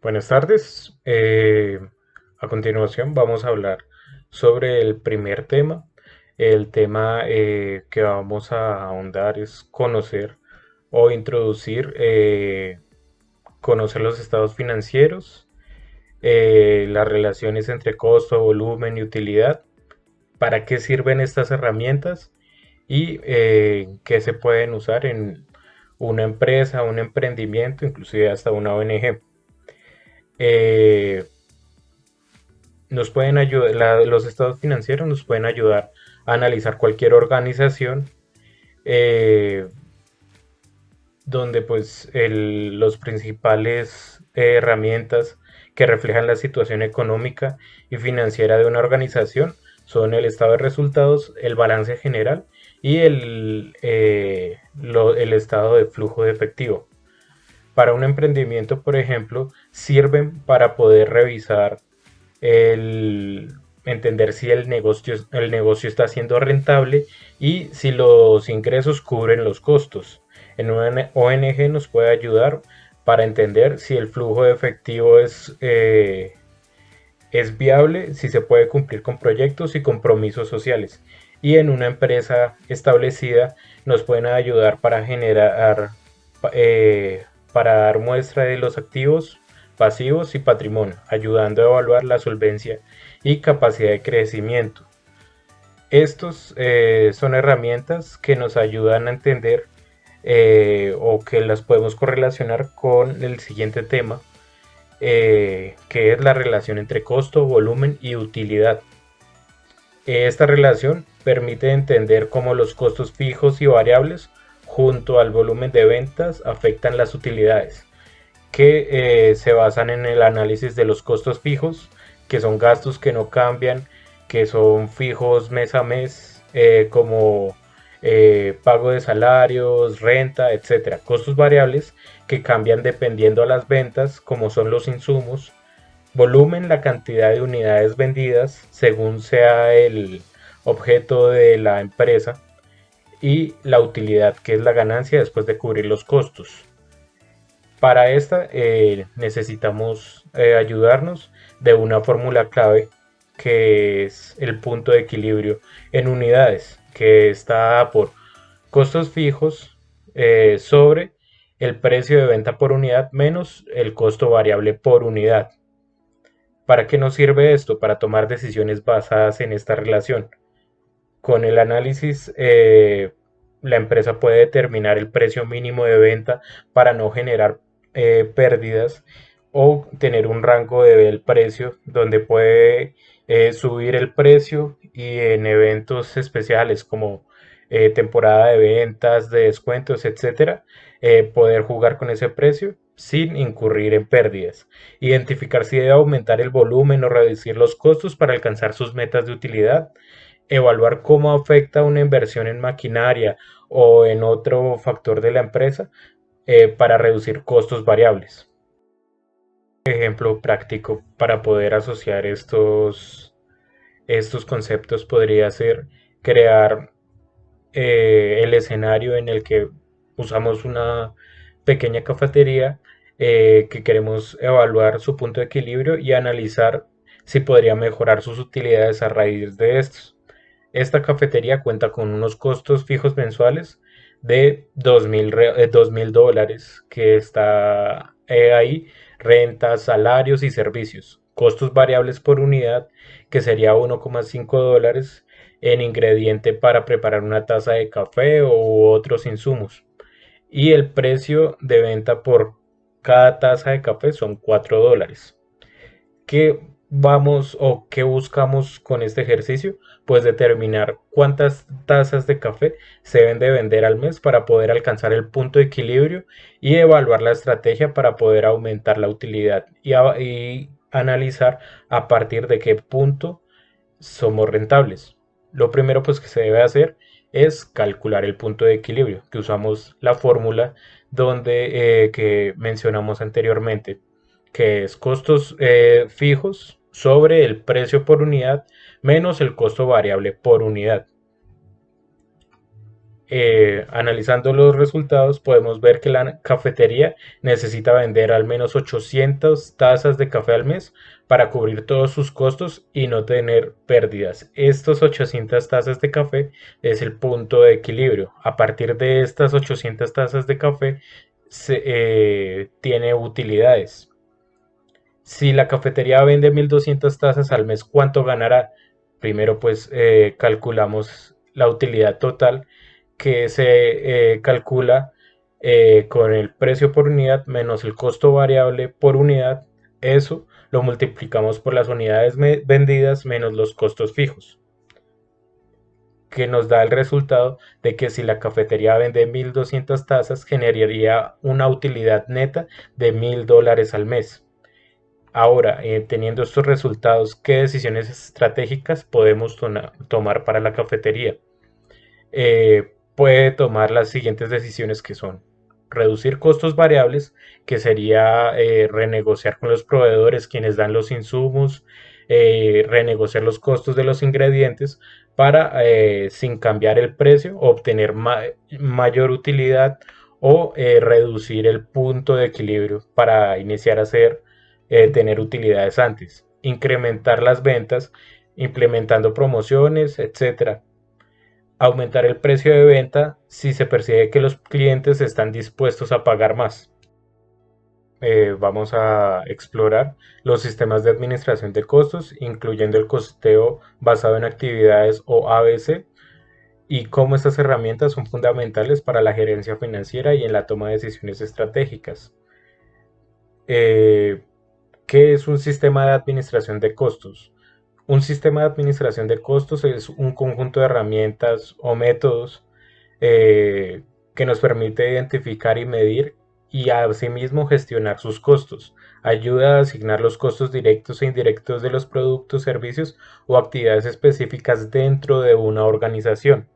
Buenas tardes. A continuación vamos a hablar sobre el primer tema. El tema que vamos a ahondar es conocer o introducir, conocer los estados financieros, las relaciones entre costo, volumen y utilidad, para qué sirven estas herramientas y qué se pueden usar en una empresa, un emprendimiento, inclusive hasta una ONG. Eh, Nos pueden ayudar, los estados financieros nos pueden ayudar a analizar cualquier organización, eh, donde pues los principales herramientas que reflejan la situación económica y financiera de una organización son el estado de resultados, el balance general y el estado de flujo de efectivo. Para un emprendimiento, por ejemplo, sirven para poder revisar el entender si el negocio está siendo rentable y si los ingresos cubren los costos. En una ONG nos puede ayudar para entender si el flujo de efectivo es viable, si se puede cumplir con proyectos y compromisos sociales. Y en una empresa establecida nos pueden ayudar para generar, eh, para dar muestra de los activos, pasivos y patrimonio, ayudando a evaluar la solvencia y capacidad de crecimiento. Estos son herramientas que nos ayudan a entender, o que las podemos correlacionar con el siguiente tema, que es la relación entre costo, volumen y utilidad. Esta relación permite entender cómo los costos fijos y variables junto al volumen de ventas afectan las utilidades, que se basan en el análisis de los costos fijos, que son gastos que no cambian, que son fijos mes a mes, como pago de salarios, renta, etcétera. Costos variables que cambian dependiendo a las ventas, como son los insumos, volumen, la cantidad de unidades vendidas según sea el objeto de la empresa, y la utilidad, que es la ganancia después de cubrir los costos. Para esta necesitamos ayudarnos de una fórmula clave, que es el punto de equilibrio en unidades, que está por costos fijos sobre el precio de venta por unidad menos el costo variable por unidad. ¿Para qué nos sirve esto? Para tomar decisiones basadas en esta relación. Con el análisis, la empresa puede determinar el precio mínimo de venta para no generar pérdidas, o tener un rango del precio donde puede subir el precio, y en eventos especiales como temporada de ventas, de descuentos, etcétera, poder jugar con ese precio sin incurrir en pérdidas. Identificar si debe aumentar el volumen o reducir los costos para alcanzar sus metas de utilidad. Evaluar cómo afecta una inversión en maquinaria o en otro factor de la empresa, para reducir costos variables. Ejemplo práctico para poder asociar estos conceptos podría ser crear el escenario en el que usamos una pequeña cafetería, que queremos evaluar su punto de equilibrio y analizar si podría mejorar sus utilidades a raíz de estos. Esta cafetería cuenta con unos costos fijos mensuales de $2,000, que está ahí, rentas, salarios y servicios. Costos variables por unidad, que sería $1,5 en ingrediente para preparar una taza de café u otros insumos. Y el precio de venta por cada taza de café son $4. ¿Qué vamos o qué buscamos con este ejercicio? Pues determinar cuántas tazas de café se deben de vender al mes para poder alcanzar el punto de equilibrio, y evaluar la estrategia para poder aumentar la utilidad, y analizar a partir de qué punto somos rentables. Lo primero pues que se debe hacer es calcular el punto de equilibrio, que usamos la fórmula donde que mencionamos anteriormente, que es costos fijos sobre el precio por unidad menos el costo variable por unidad. Analizando los resultados, podemos ver que la cafetería necesita vender al menos 800 tazas de café al mes para cubrir todos sus costos y no tener pérdidas. Estos 800 tazas de café es el punto de equilibrio. A partir de estas 800 tazas de café tiene utilidades. Si la cafetería vende 1200 tazas al mes, ¿cuánto ganará? Primero, pues calculamos la utilidad total que se calcula con el precio por unidad menos el costo variable por unidad. Eso lo multiplicamos por las unidades vendidas menos los costos fijos, que nos da el resultado de que si la cafetería vende 1200 tazas, generaría una utilidad neta de $1000 al mes. Ahora, teniendo estos resultados, ¿qué decisiones estratégicas podemos tomar para la cafetería? Puede tomar las siguientes decisiones, que son reducir costos variables, que sería renegociar con los proveedores quienes dan los insumos, renegociar los costos de los ingredientes para, sin cambiar el precio, obtener mayor utilidad o reducir el punto de equilibrio para iniciar a tener utilidades antes, incrementar las ventas, implementando promociones, etcétera. Aumentar el precio de venta si se percibe que los clientes están dispuestos a pagar más. Vamos a explorar los sistemas de administración de costos, incluyendo el costeo basado en actividades o ABC, y cómo estas herramientas son fundamentales para la gerencia financiera y en la toma de decisiones estratégicas. Eh, ¿Qué es un sistema de administración de costos? Un sistema de administración de costos es un conjunto de herramientas o métodos eh, que nos permite identificar y medir y asimismo gestionar sus costos. Ayuda a asignar los costos directos e indirectos de los productos, servicios o actividades específicas dentro de una organización.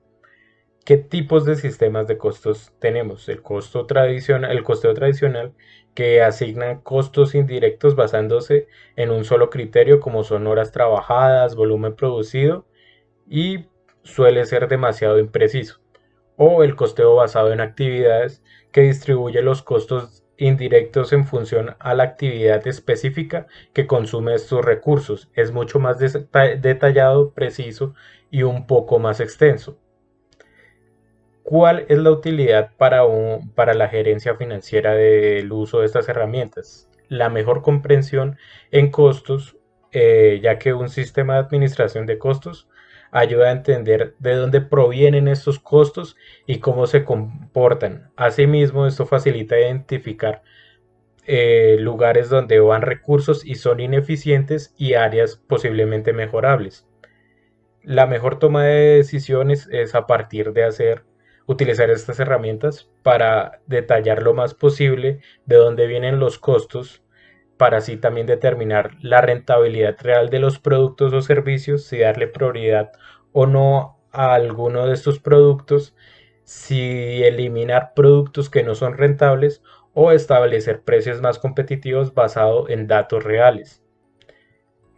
¿Qué tipos de sistemas de costos tenemos? El costeo tradicional, que asigna costos indirectos basándose en un solo criterio, como son horas trabajadas, volumen producido, y suele ser demasiado impreciso. O el costeo basado en actividades, que distribuye los costos indirectos en función a la actividad específica que consume estos recursos. Es mucho más detallado, preciso y un poco más extenso. ¿Cuál es la utilidad para la gerencia financiera del uso de estas herramientas? La mejor comprensión en costos, ya que un sistema de administración de costos ayuda a entender de dónde provienen estos costos y cómo se comportan. Asimismo, esto facilita identificar lugares donde van recursos y son ineficientes y áreas posiblemente mejorables. La mejor toma de decisiones es a partir de utilizar estas herramientas para detallar lo más posible de dónde vienen los costos, para así también determinar la rentabilidad real de los productos o servicios, si darle prioridad o no a alguno de estos productos, si eliminar productos que no son rentables o establecer precios más competitivos basado en datos reales.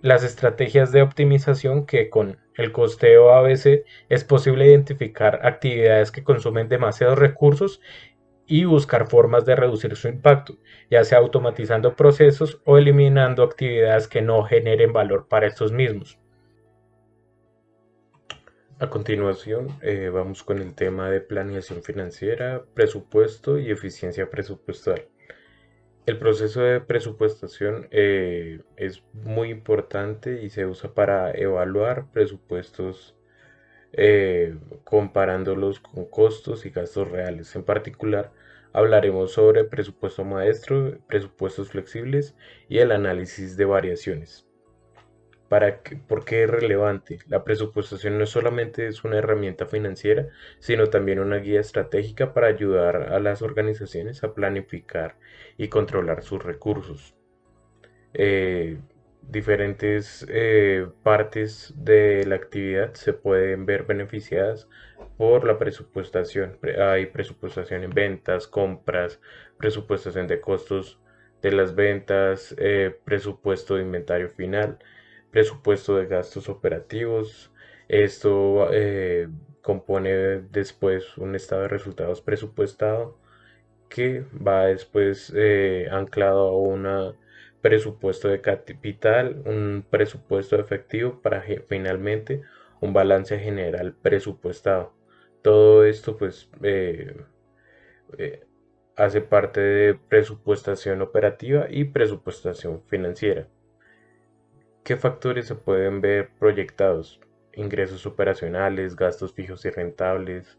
Las estrategias de optimización, que con el costeo ABC es posible identificar actividades que consumen demasiados recursos y buscar formas de reducir su impacto, ya sea automatizando procesos o eliminando actividades que no generen valor para estos mismos. A continuación, vamos con el tema de planeación financiera, presupuesto y eficiencia presupuestal. El proceso de presupuestación es muy importante y se usa para evaluar presupuestos, comparándolos con costos y gastos reales. En particular, hablaremos sobre presupuesto maestro, presupuestos flexibles y el análisis de variaciones. ¿Por qué es relevante? La presupuestación no solamente es una herramienta financiera, sino también una guía estratégica para ayudar a las organizaciones a planificar y controlar sus recursos. Eh, Diferentes partes de la actividad se pueden ver beneficiadas por la presupuestación. Hay presupuestación en ventas, compras, presupuestación de costos de las ventas, presupuesto de inventario final, presupuesto de gastos operativos, Esto compone después un estado de resultados presupuestado que va después anclado a un presupuesto de capital, un presupuesto de efectivo para finalmente un balance general presupuestado. Todo esto pues eh, hace parte de presupuestación operativa y presupuestación financiera. ¿Qué factores se pueden ver proyectados? Ingresos operacionales, gastos fijos y rentables,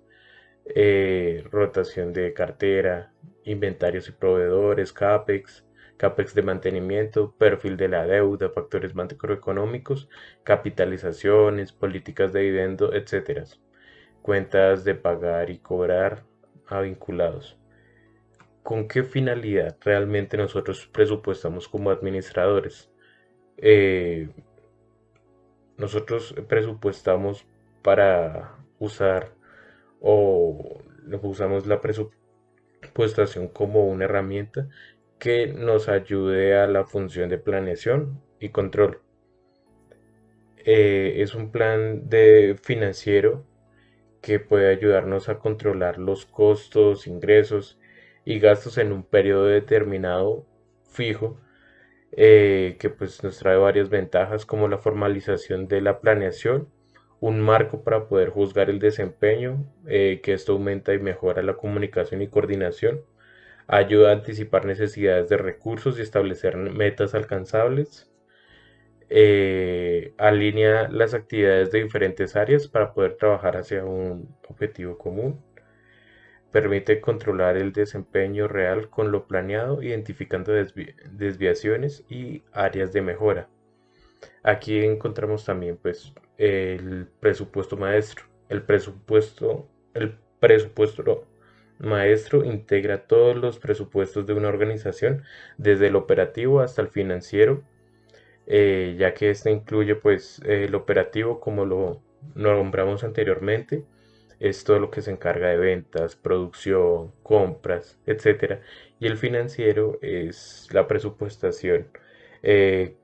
rotación de cartera, inventarios y proveedores, CAPEX, CAPEX de mantenimiento, perfil de la deuda, factores macroeconómicos, capitalizaciones, políticas de dividendo, etcétera. Cuentas de pagar y cobrar a vinculados. ¿Con qué finalidad realmente nosotros presupuestamos como administradores? Eh, Nosotros presupuestamos para usar o usamos la presupuestación como una herramienta que nos ayude a la función de planeación y control. Es un plan de financiero que puede ayudarnos a controlar los costos, ingresos y gastos en un periodo determinado fijo, que pues nos trae varias ventajas como la formalización de la planeación, un marco para poder juzgar el desempeño, que esto aumenta y mejora la comunicación y coordinación, ayuda a anticipar necesidades de recursos y establecer metas alcanzables, alinea las actividades de diferentes áreas para poder trabajar hacia un objetivo común, permite controlar el desempeño real con lo planeado, identificando desviaciones y áreas de mejora. Aquí encontramos también pues el presupuesto maestro. El presupuesto maestro integra todos los presupuestos de una organización, desde el operativo hasta el financiero, ya que este incluye pues el operativo como lo nombramos anteriormente, es todo lo que se encarga de ventas, producción, compras, etcétera. Y el financiero es la presupuestación eh,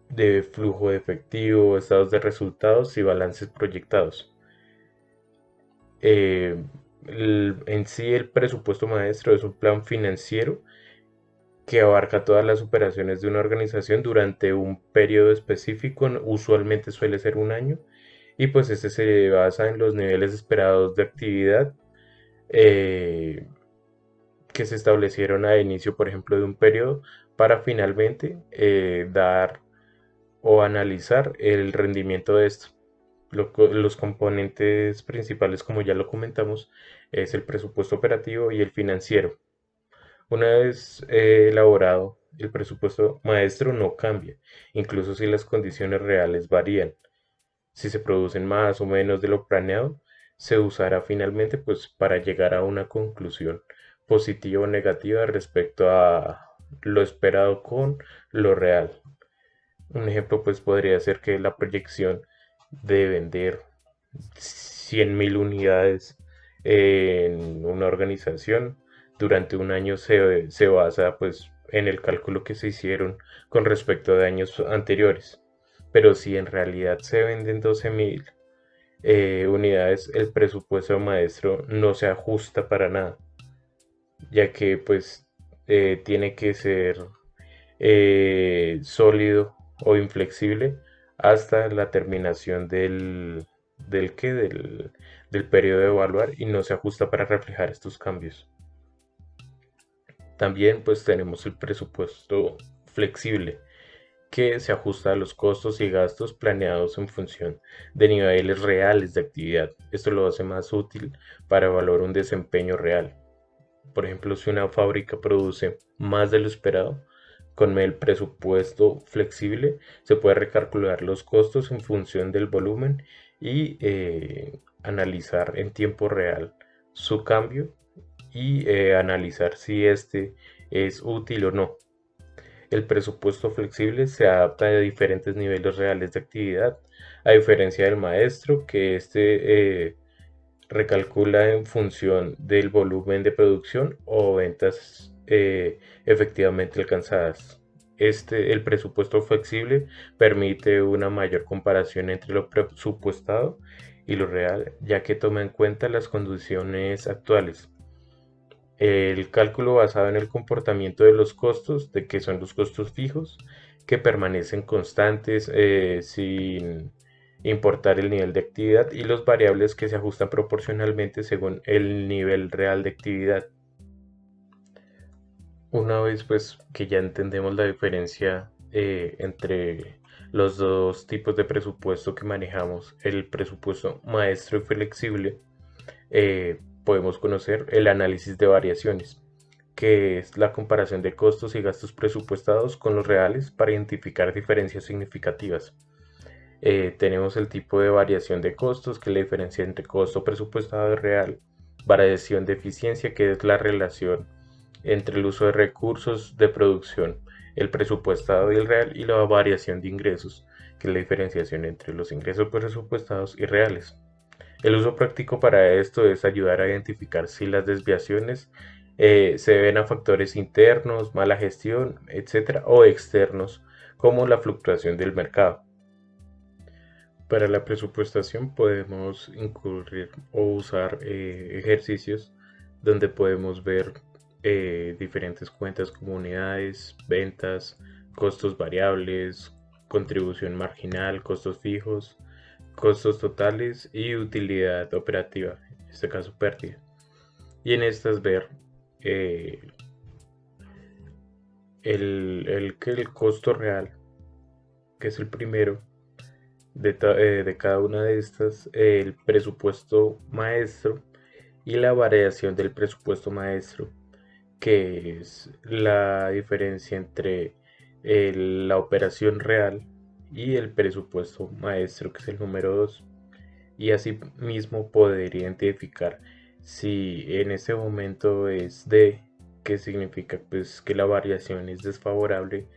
de flujo de efectivo, estados de resultados y balances proyectados. Eh, en sí el presupuesto maestro es un plan financiero que abarca todas las operaciones de una organización durante un periodo específico, usualmente suele ser un año, y pues este se basa en los niveles esperados de actividad eh, que se establecieron a inicio, por ejemplo, de un periodo para finalmente dar o analizar el rendimiento de esto. Los componentes principales, como ya lo comentamos, es el presupuesto operativo y el financiero. Una vez elaborado, el presupuesto maestro no cambia, incluso si las condiciones reales varían. Si se producen más o menos de lo planeado, se usará finalmente pues para llegar a una conclusión positiva o negativa respecto a lo esperado con lo real. Un ejemplo pues podría ser que la proyección de vender 100.000 unidades en una organización durante un año se basa pues en el cálculo que se hicieron con respecto a años anteriores. Pero si en realidad se venden 12.000 unidades, el presupuesto maestro no se ajusta para nada, ya que pues tiene que ser sólido o inflexible hasta la terminación del periodo de evaluar y no se ajusta para reflejar estos cambios. También pues tenemos el presupuesto flexible que se ajusta a los costos y gastos planeados en función de niveles reales de actividad. Esto lo hace más útil para evaluar un desempeño real. Por ejemplo, si una fábrica produce más de lo esperado, con el presupuesto flexible se puede recalcular los costos en función del volumen y analizar en tiempo real su cambio y analizar si este es útil o no. El presupuesto flexible se adapta a diferentes niveles reales de actividad, a diferencia del maestro, que recalcula en función del volumen de producción o ventas efectivamente alcanzadas. el presupuesto flexible permite una mayor comparación entre lo presupuestado y lo real, ya que toma en cuenta las condiciones actuales. El cálculo basado en el comportamiento de los costos, de que son los costos fijos, que permanecen constantes sin importar el nivel de actividad, y los variables que se ajustan proporcionalmente según el nivel real de actividad. Una vez pues que ya entendemos la diferencia entre los dos tipos de presupuesto que manejamos, el presupuesto maestro y flexible, podemos conocer el análisis de variaciones, que es la comparación de costos y gastos presupuestados con los reales para identificar diferencias significativas. Tenemos el tipo de variación de costos, que es la diferencia entre costo presupuestado y real, variación de eficiencia, que es la relación entre el uso de recursos de producción, el presupuestado y el real, y la variación de ingresos, que es la diferenciación entre los ingresos presupuestados y reales. El uso práctico para esto es ayudar a identificar si las desviaciones se deben a factores internos, mala gestión, etcétera, o externos, como la fluctuación del mercado. Para la presupuestación podemos incurrir o usar ejercicios donde podemos ver diferentes cuentas como unidades, ventas, costos variables, contribución marginal, costos fijos, costos totales y utilidad operativa, en este caso pérdida. Y en estas ver eh, el costo real, que es el primero de cada una de estas, el presupuesto maestro y la variación del presupuesto maestro, que es la diferencia entre la operación real y el presupuesto maestro, que es el número 2. Y así mismo poder identificar si en ese momento es D, que significa pues que la variación es desfavorable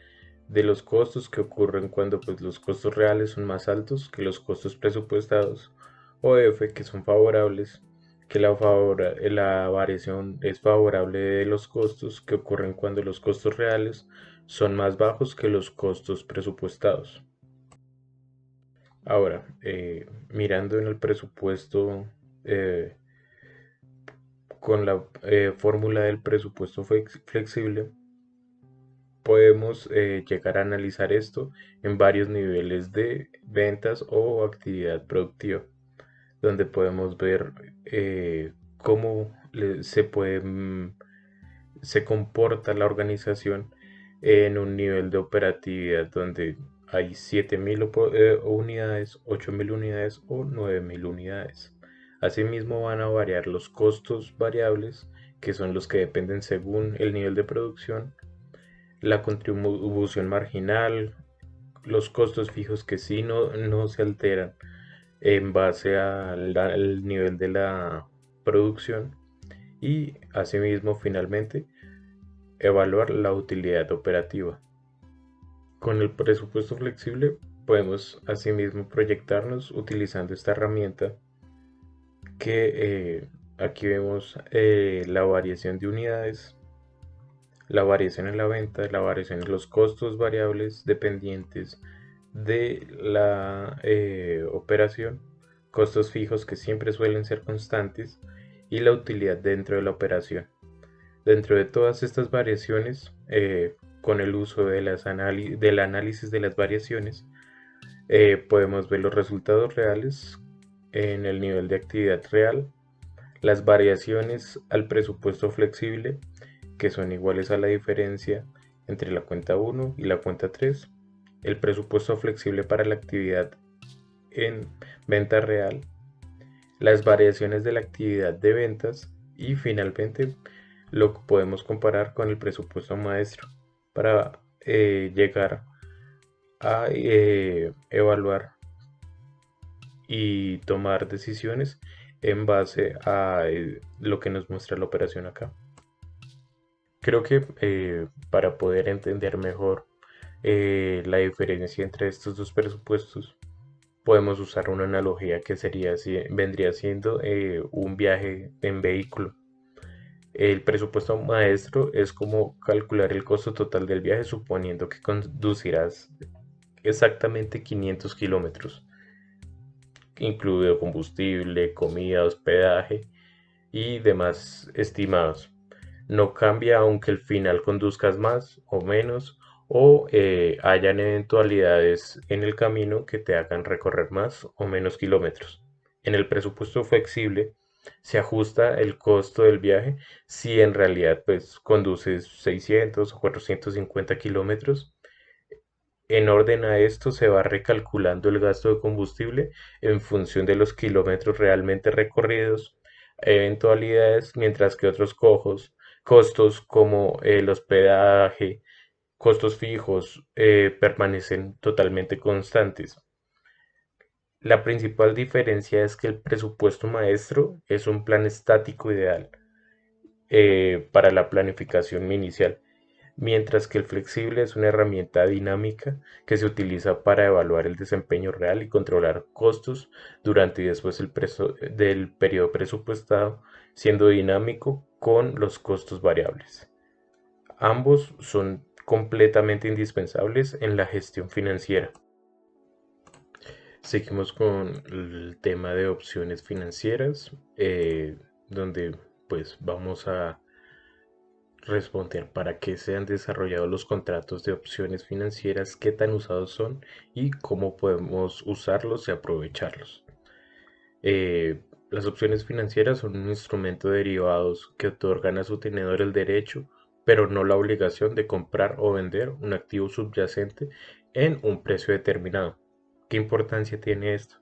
de los costos, que ocurren cuando pues los costos reales son más altos que los costos presupuestados, o F, que son favorables, que la variación es favorable de los costos, que ocurren cuando los costos reales son más bajos que los costos presupuestados. Ahora, mirando en el presupuesto eh, con la fórmula del presupuesto flexible, podemos llegar a analizar esto en varios niveles de ventas o actividad productiva, donde podemos ver cómo se comporta la organización en un nivel de operatividad donde hay 7.000 unidades, 8.000 unidades o 9.000 unidades. Asimismo van a variar los costos variables, que son los que dependen según el nivel de producción, la contribución marginal, los costos fijos que sí no se alteran en base al nivel de la producción, y asimismo finalmente evaluar la utilidad operativa. Con el presupuesto flexible podemos asimismo proyectarnos utilizando esta herramienta, que aquí vemos la variación de unidades, la variación en la venta, la variación en los costos variables dependientes de la operación, costos fijos que siempre suelen ser constantes, y la utilidad dentro de la operación. Dentro de todas estas variaciones, con el uso del análisis de las variaciones, podemos ver los resultados reales en el nivel de actividad real, las variaciones al presupuesto flexible, que son iguales a la diferencia entre la cuenta 1 y la cuenta 3, el presupuesto flexible para la actividad en venta real, las variaciones de la actividad de ventas, y finalmente lo podemos comparar con el presupuesto maestro para llegar a evaluar y tomar decisiones en base a lo que nos muestra la operación acá. Creo que para poder entender mejor la diferencia entre estos dos presupuestos, podemos usar una analogía que vendría siendo un viaje en vehículo. El presupuesto maestro es como calcular el costo total del viaje suponiendo que conducirás exactamente 500 kilómetros, incluido combustible, comida, hospedaje y demás estimados. No cambia aunque al final conduzcas más o menos o hayan eventualidades en el camino que te hagan recorrer más o menos kilómetros. En el presupuesto flexible se ajusta el costo del viaje si en realidad pues conduces 600 o 450 kilómetros. En orden a esto se va recalculando el gasto de combustible en función de los kilómetros realmente recorridos, eventualidades, mientras que otros costos como el hospedaje, costos fijos, permanecen totalmente constantes. La principal diferencia es que el presupuesto maestro es un plan estático ideal para la planificación inicial, mientras que el flexible es una herramienta dinámica que se utiliza para evaluar el desempeño real y controlar costos durante y después del periodo presupuestado, siendo dinámico con los costos variables. Ambos son completamente indispensables en la gestión financiera. Seguimos con el tema de opciones financieras, donde pues vamos a responder para qué se han desarrollado los contratos de opciones financieras, qué tan usados son y cómo podemos usarlos y aprovecharlos. Las opciones financieras son un instrumento de derivados que otorgan a su tenedor el derecho, pero no la obligación de comprar o vender un activo subyacente en un precio determinado. ¿Qué importancia tiene esto?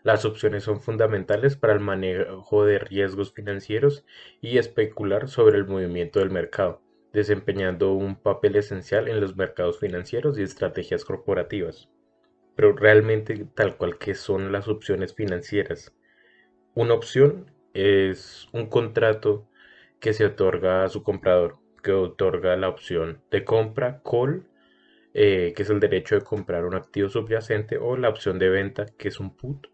Las opciones son fundamentales para el manejo de riesgos financieros y especular sobre el movimiento del mercado, desempeñando un papel esencial en los mercados financieros y estrategias corporativas. Pero realmente, tal cual que son las opciones financieras. Una opción es un contrato que se otorga a su comprador, que otorga la opción de compra, call, que es el derecho de comprar un activo subyacente, o la opción de venta, que es un put,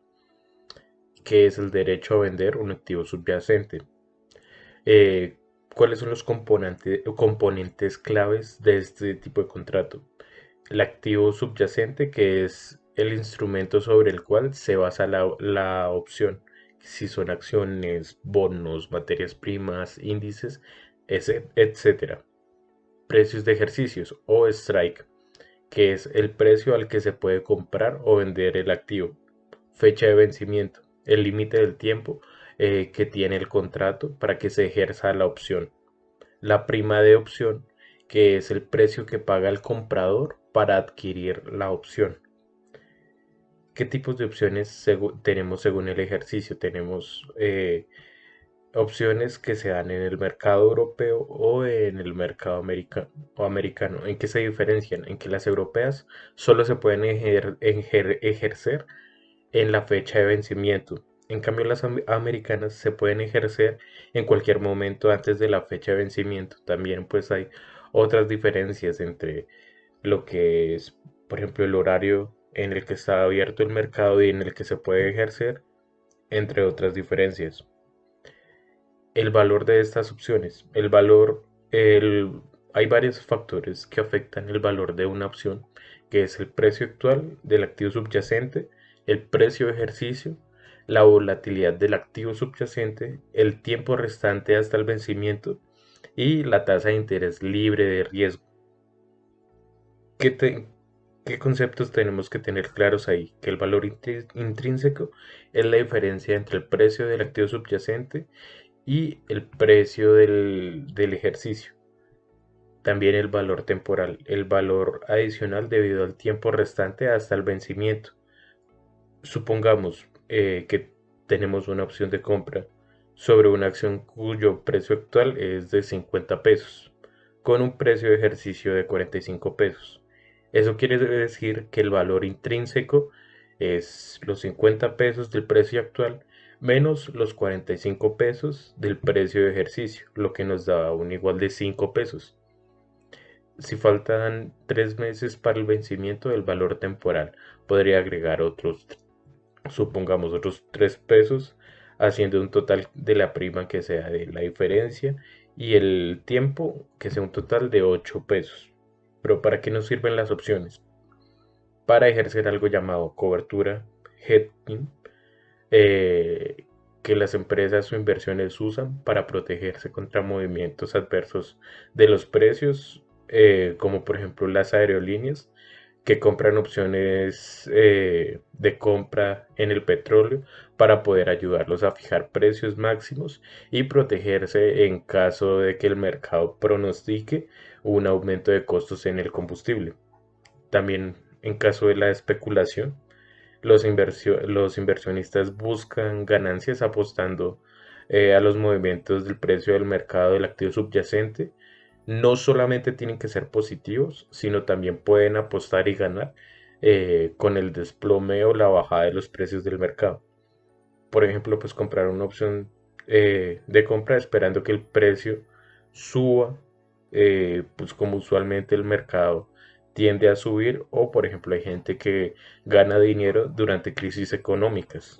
que es el derecho a vender un activo subyacente. Eh, ¿Cuáles son los componentes claves de este tipo de contrato? El activo subyacente, que es el instrumento sobre el cual se basa la opción. Si son acciones, bonos, materias primas, índices, etcétera. Precios de ejercicios o strike, que es el precio al que se puede comprar o vender el activo. Fecha de vencimiento, el límite del tiempo que tiene el contrato para que se ejerza la opción. La prima de opción, que es el precio que paga el comprador para adquirir la opción. ¿Qué tipos de opciones tenemos según el ejercicio? Tenemos opciones que se dan en el mercado europeo o en el mercado americano. ¿En qué se diferencian? En que las europeas solo se pueden ejercer en la fecha de vencimiento. En cambio, las americanas se pueden ejercer en cualquier momento antes de la fecha de vencimiento. También pues hay otras diferencias entre lo que es, por ejemplo, el horario en el que está abierto el mercado y en el que se puede ejercer, entre otras diferencias. El valor de estas opciones. Hay varios factores que afectan el valor de una opción, que es el precio actual del activo subyacente, el precio de ejercicio, la volatilidad del activo subyacente, el tiempo restante hasta el vencimiento y la tasa de interés libre de riesgo. ¿Qué, qué conceptos tenemos que tener claros ahí? Que el valor intrínseco es la diferencia entre el precio del activo subyacente y el precio del ejercicio. También el valor temporal, el valor adicional debido al tiempo restante hasta el vencimiento. Supongamos que tenemos una opción de compra sobre una acción cuyo precio actual es de 50 pesos, con un precio de ejercicio de 45 pesos. Eso quiere decir que el valor intrínseco es los 50 pesos del precio actual menos los 45 pesos del precio de ejercicio, lo que nos da un igual de 5 pesos. Si faltan 3 meses para el vencimiento del valor temporal, podría agregar otros, supongamos, otros 3 pesos, haciendo un total de la prima que sea de la diferencia y el tiempo que sea un total de 8 pesos. Pero ¿para qué nos sirven las opciones? Para ejercer algo llamado cobertura hedging, eh, que las empresas o inversiones usan para protegerse contra movimientos adversos de los precios, como por ejemplo las aerolíneas que compran opciones de compra en el petróleo para poder ayudarlos a fijar precios máximos y protegerse en caso de que el mercado pronostique un aumento de costos en el combustible. También en caso de la especulación, los inversionistas buscan ganancias apostando a los movimientos del precio del mercado del activo subyacente. No solamente tienen que ser positivos, sino también pueden apostar y ganar con el desplome o la bajada de los precios del mercado. Por ejemplo, pues comprar una opción de compra esperando que el precio suba, pues como usualmente el mercado tiende a subir, o por ejemplo hay gente que gana dinero durante crisis económicas.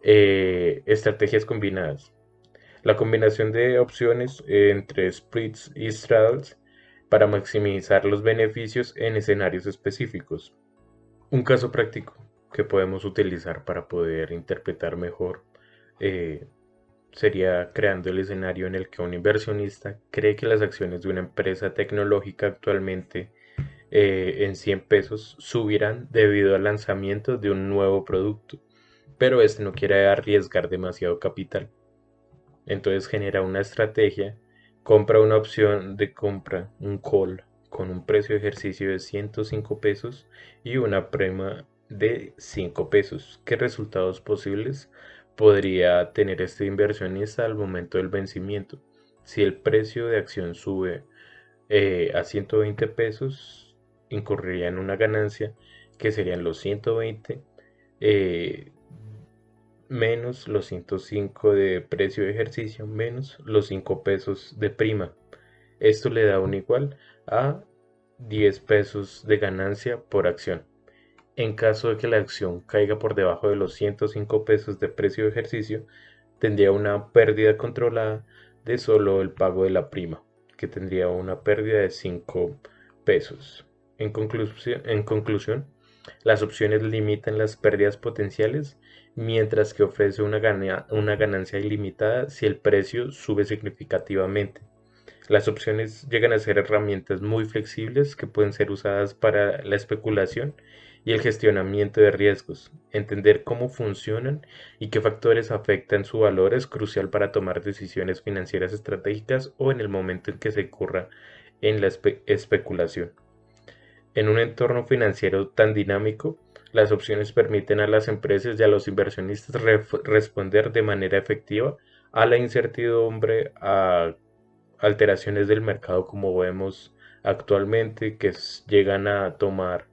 Estrategias combinadas. La combinación de opciones entre splits y straddles para maximizar los beneficios en escenarios específicos. Un caso práctico que podemos utilizar para poder interpretar mejor eh, sería creando el escenario en el que un inversionista cree que las acciones de una empresa tecnológica actualmente en 100 pesos subirán debido al lanzamiento de un nuevo producto, pero este no quiere arriesgar demasiado capital. Entonces genera una estrategia, compra una opción de compra, un call, con un precio de ejercicio de 105 pesos y una prima de 5 pesos. ¿Qué resultados posibles podría tener este inversionista al momento del vencimiento? Si el precio de acción sube a 120 pesos, incurriría en una ganancia que serían los 120 eh, menos los 105 de precio de ejercicio, menos los 5 pesos de prima. Esto le da un igual a 10 pesos de ganancia por acción. En caso de que la acción caiga por debajo de los 105 pesos de precio de ejercicio, tendría una pérdida controlada de solo el pago de la prima, que tendría una pérdida de 5 pesos. En conclusión, las opciones limitan las pérdidas potenciales, mientras que ofrece una ganancia ilimitada si el precio sube significativamente. Las opciones llegan a ser herramientas muy flexibles que pueden ser usadas para la especulación y el gestionamiento de riesgos. Entender cómo funcionan y qué factores afectan su valor es crucial para tomar decisiones financieras estratégicas o en el momento en que se incurra en la especulación. En un entorno financiero tan dinámico, las opciones permiten a las empresas y a los inversionistas responder de manera efectiva a la incertidumbre, a alteraciones del mercado como vemos actualmente, que llegan a tomar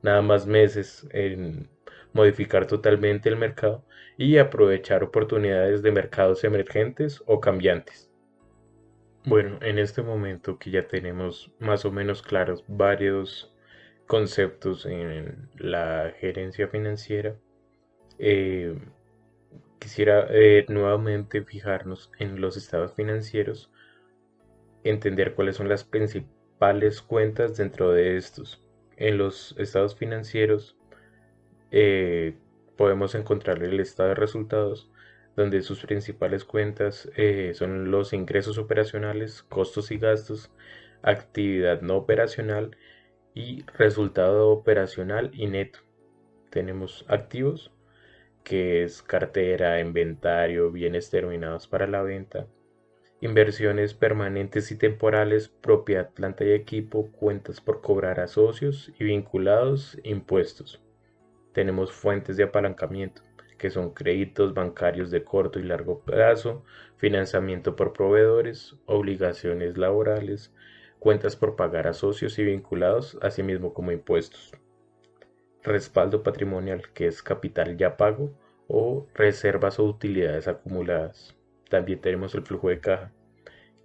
nada más meses en modificar totalmente el mercado y aprovechar oportunidades de mercados emergentes o cambiantes. Bueno, en este momento que ya tenemos más o menos claros varios conceptos en la gerencia financiera, eh, quisiera nuevamente fijarnos en los estados financieros, entender cuáles son las principales cuentas dentro de estos. En los estados financieros eh, podemos encontrar el estado de resultados, donde sus principales cuentas son los ingresos operacionales, costos y gastos, actividad no operacional y resultado operacional y neto. Tenemos activos, que es cartera, inventario, bienes terminados para la venta, inversiones permanentes y temporales, propiedad, planta y equipo, cuentas por cobrar a socios y vinculados, impuestos. Tenemos fuentes de apalancamiento, que son créditos bancarios de corto y largo plazo, financiamiento por proveedores, obligaciones laborales, cuentas por pagar a socios y vinculados, asimismo como impuestos. Respaldo patrimonial, que es capital ya pago o reservas o utilidades acumuladas. También tenemos el flujo de caja,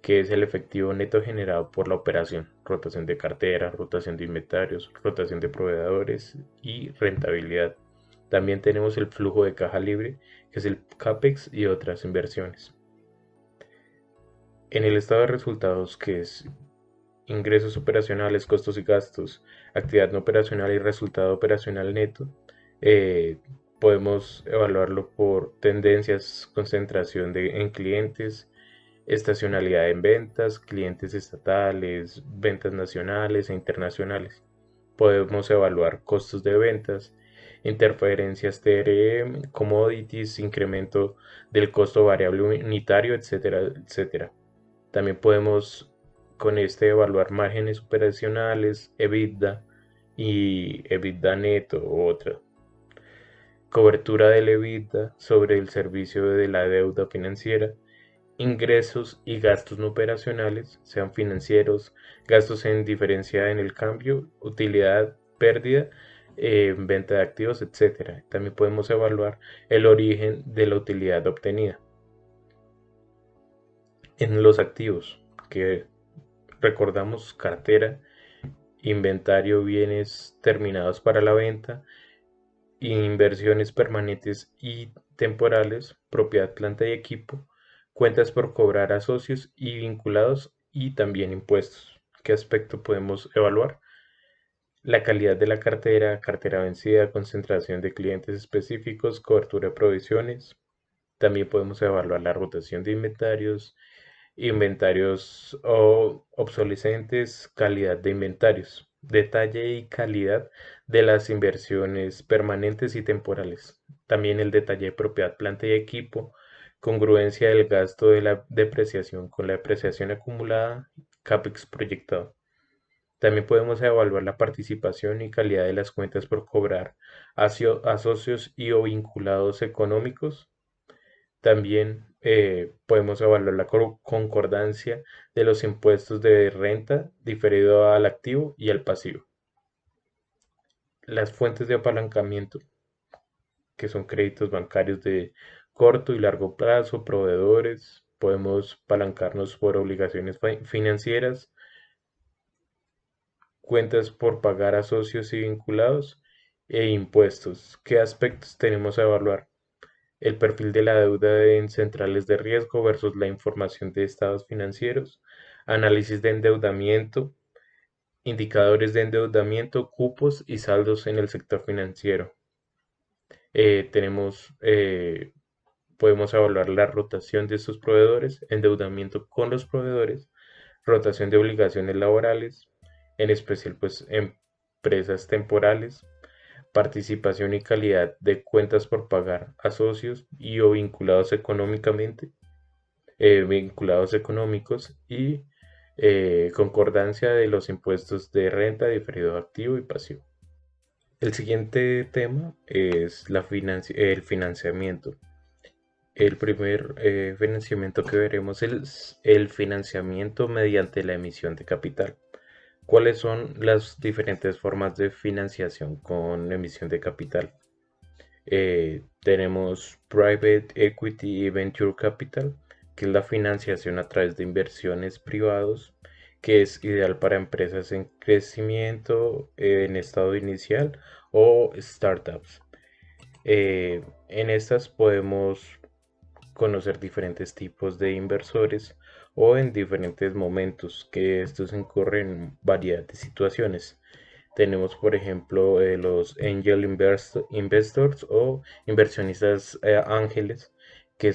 que es el efectivo neto generado por la operación, rotación de cartera, rotación de inventarios, rotación de proveedores y rentabilidad. También tenemos el flujo de caja libre, que es el CAPEX y otras inversiones. En el estado de resultados, que es ingresos operacionales, costos y gastos, actividad no operacional y resultado operacional neto, eh, podemos evaluarlo por tendencias, concentración en clientes, estacionalidad en ventas, clientes estatales, ventas nacionales e internacionales. Podemos evaluar costos de ventas, interferencias TRM, commodities, incremento del costo variable unitario, etcétera, etcétera. También podemos con este evaluar márgenes operacionales, EBITDA y EBITDA neto u otra. Cobertura del EBITDA sobre el servicio de la deuda financiera, ingresos y gastos no operacionales, sean financieros, gastos en diferencia en el cambio, utilidad, pérdida, venta de activos, etc. También podemos evaluar el origen de la utilidad obtenida. En los activos, que recordamos cartera, inventario, bienes terminados para la venta, inversiones permanentes y temporales, propiedad, planta y equipo, cuentas por cobrar a socios y vinculados y también impuestos. ¿Qué aspecto podemos evaluar? La calidad de la cartera, cartera vencida, concentración de clientes específicos, cobertura de provisiones. También podemos evaluar la rotación de inventarios, inventarios obsolescentes, calidad de inventarios, detalle y calidad de las inversiones permanentes y temporales. También el detalle de propiedad, planta y equipo, congruencia del gasto de la depreciación con la depreciación acumulada, CAPEX proyectado. También podemos evaluar la participación y calidad de las cuentas por cobrar a socios y o vinculados económicos. También podemos evaluar la concordancia de los impuestos de renta diferido al activo y al pasivo. Las fuentes de apalancamiento, que son créditos bancarios de corto y largo plazo, proveedores. Podemos apalancarnos por obligaciones financieras, cuentas por pagar a socios y vinculados e impuestos. ¿Qué aspectos tenemos a evaluar? El perfil de la deuda en centrales de riesgo versus la información de estados financieros, análisis de endeudamiento, indicadores de endeudamiento, cupos y saldos en el sector financiero. Tenemos, podemos evaluar la rotación de estos proveedores, endeudamiento con los proveedores, rotación de obligaciones laborales, en especial pues empresas temporales, participación y calidad de cuentas por pagar a socios y o vinculados económicamente, vinculados económicos y concordancia de los impuestos de renta, diferido activo y pasivo. El siguiente tema es el financiamiento. El primer financiamiento que veremos es el financiamiento mediante la emisión de capital. ¿Cuáles son las diferentes formas de financiación con emisión de capital? Tenemos Private Equity y Venture Capital, que es la financiación a través de inversiones privados, que es ideal para empresas en crecimiento, en estado inicial o startups. En estas podemos conocer diferentes tipos de inversores o en diferentes momentos, que estos incurren en variedad de situaciones. Tenemos, por ejemplo, los angel investors o inversionistas ángeles, que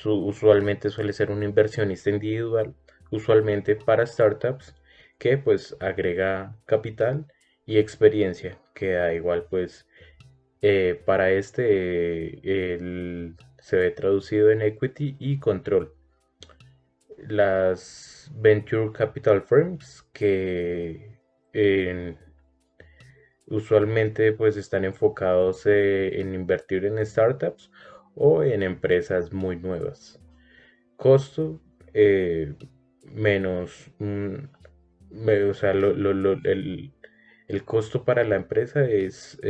usualmente suele ser un inversionista individual, usualmente para startups, que pues agrega capital y experiencia, que da igual pues para se ve traducido en equity y control. Las venture capital firms que usualmente pues están enfocados en invertir en startups o en empresas muy nuevas. Costo menos, o sea, el costo para la empresa es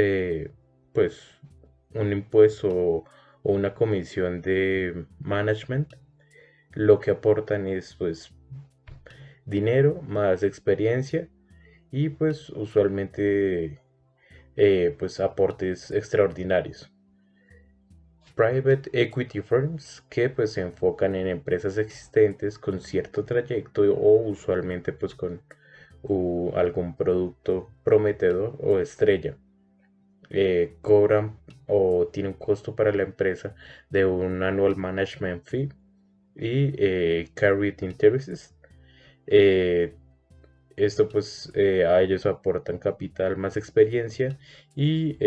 pues un impuesto o una comisión de management. Lo que aportan es pues dinero más experiencia y pues usualmente pues aportes extraordinarios. private equity firms que pues se enfocan en empresas existentes con cierto trayecto o usualmente pues con algún producto prometedor o estrella. Cobran o tienen un costo para la empresa de un annual management fee y carried interests. Eh, Esto pues a ellos aportan capital más experiencia y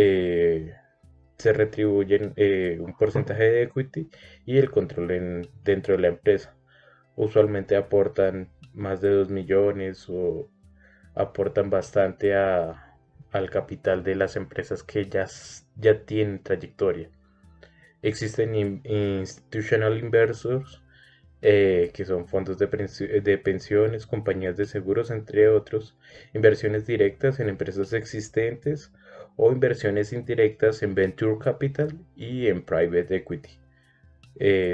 se retribuyen un porcentaje de equity y el control dentro de la empresa. Usualmente aportan más de 2 millones o aportan bastante al capital de las empresas que ya tienen trayectoria. Existen institutional investors, que son fondos de pensiones, compañías de seguros, entre otros, inversiones directas en empresas existentes o inversiones indirectas en venture capital y en private equity.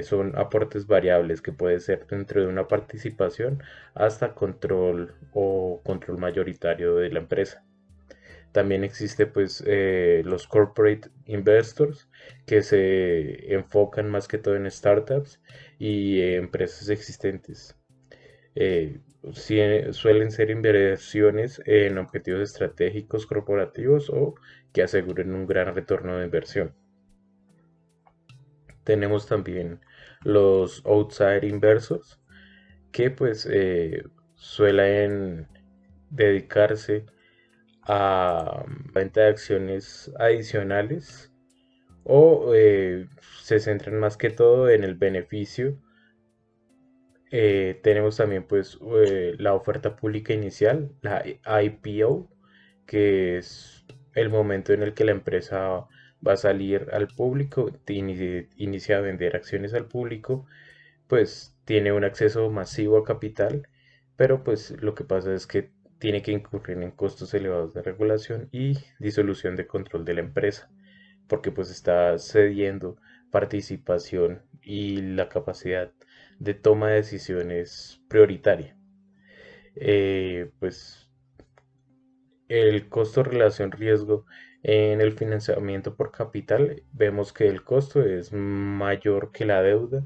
Son aportes variables que puede ser dentro de una participación hasta control o control mayoritario de la empresa. También existe pues los corporate investors que se enfocan más que todo en startups y empresas existentes. Eh, Suelen ser inversiones en objetivos estratégicos corporativos o que aseguren un gran retorno de inversión. Tenemos también los outside inversors que pues suelen dedicarse a venta de acciones adicionales o se centran más que todo en el beneficio. Tenemos también pues la oferta pública inicial, la IPO, que es el momento en el que la empresa va a salir al público, inicia a vender acciones al público, pues tiene un acceso masivo a capital, pero pues lo que pasa es que tiene que incurrir en costos elevados de regulación y disolución de control de la empresa, porque pues está cediendo participación y la capacidad de toma de decisiones prioritaria. Pues el costo relación riesgo en el financiamiento por capital, vemos que el costo es mayor que la deuda,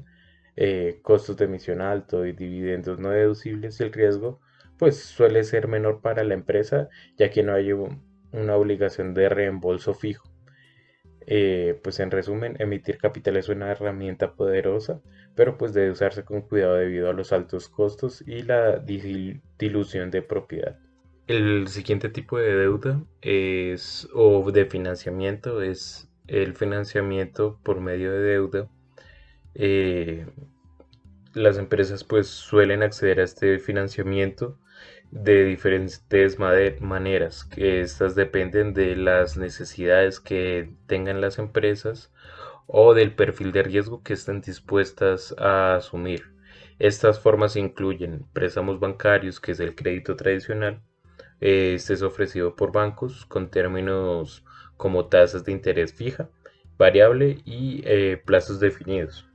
costos de emisión alto y dividendos no deducibles, y el riesgo pues suele ser menor para la empresa, ya que no hay una obligación de reembolso fijo. Pues en resumen, emitir capital es una herramienta poderosa, pero pues debe usarse con cuidado debido a los altos costos y la dilución de propiedad. El siguiente tipo de deuda es, o de financiamiento, es el financiamiento por medio de deuda. Eh, las empresas pues suelen acceder a este financiamiento de diferentes maneras, que estas dependen de las necesidades que tengan las empresas o del perfil de riesgo que estén dispuestas a asumir. Estas formas incluyen préstamos bancarios, que es el crédito tradicional. Este es ofrecido por bancos con términos como tasas de interés fija, variable y plazos definidos.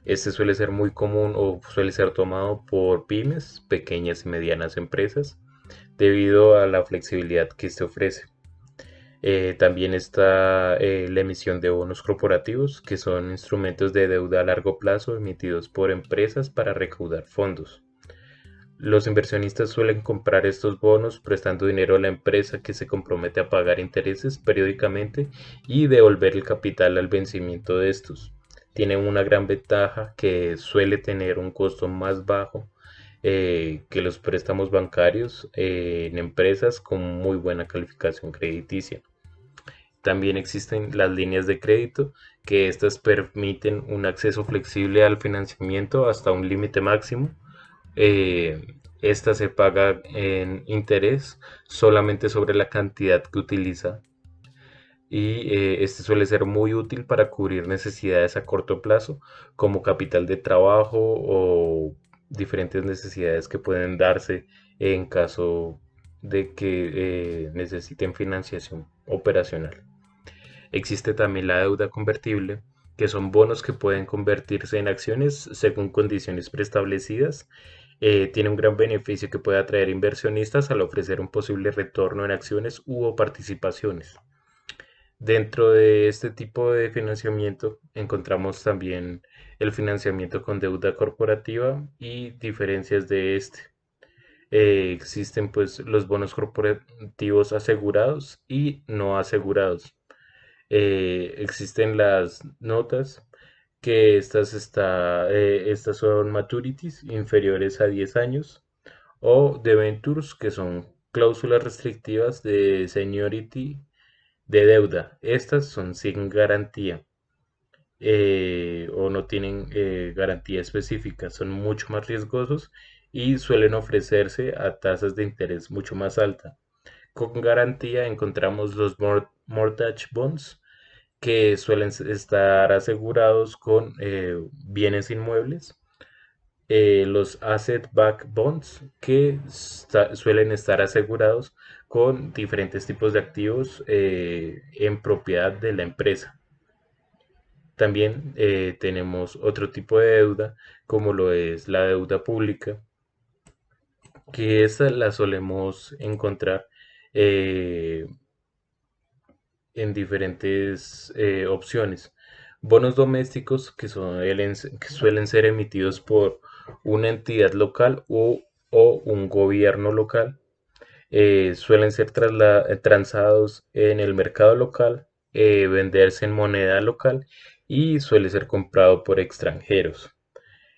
Este suele ser muy común o suele ser tomado por pymes, pequeñas y medianas empresas, debido a la flexibilidad que este ofrece. También está la emisión de bonos corporativos, que son instrumentos de deuda a largo plazo emitidos por empresas para recaudar fondos. Los inversionistas suelen comprar estos bonos prestando dinero a la empresa, que se compromete a pagar intereses periódicamente y devolver el capital al vencimiento de estos. Tiene una gran ventaja, que suele tener un costo más bajo que los préstamos bancarios en empresas con muy buena calificación crediticia. También existen las líneas de crédito, que estas permiten un acceso flexible al financiamiento hasta un límite máximo. Esta se paga en interés solamente sobre la cantidad que utiliza, y este suele ser muy útil para cubrir necesidades a corto plazo, como capital de trabajo o diferentes necesidades que pueden darse en caso de que necesiten financiación operacional. Existe también la deuda convertible, que son bonos que pueden convertirse en acciones según condiciones preestablecidas. Tiene un gran beneficio, que puede atraer inversionistas al ofrecer un posible retorno en acciones u o participaciones. Dentro de este tipo de financiamiento encontramos también el financiamiento con deuda corporativa y diferencias de este. Existen pues los bonos corporativos asegurados y no asegurados. Existen las notas que estas son maturities inferiores a 10 años o debentures que son cláusulas restrictivas de seniority de deuda. Estas son sin garantía o no tienen garantía específica, son mucho más riesgosos y suelen ofrecerse a tasas de interés mucho más altas. Con garantía encontramos los mortgage bonds, que suelen estar asegurados con bienes inmuebles, los asset-backed bonds, que suelen estar asegurados con diferentes tipos de activos en propiedad de la empresa. También tenemos otro tipo de deuda, como lo es la deuda pública, que esta la solemos encontrar eh, en diferentes opciones. Bonos domésticos que suelen ser emitidos por una entidad local o un gobierno local. Suelen ser transados en el mercado local, venderse en moneda local y suele ser comprado por extranjeros.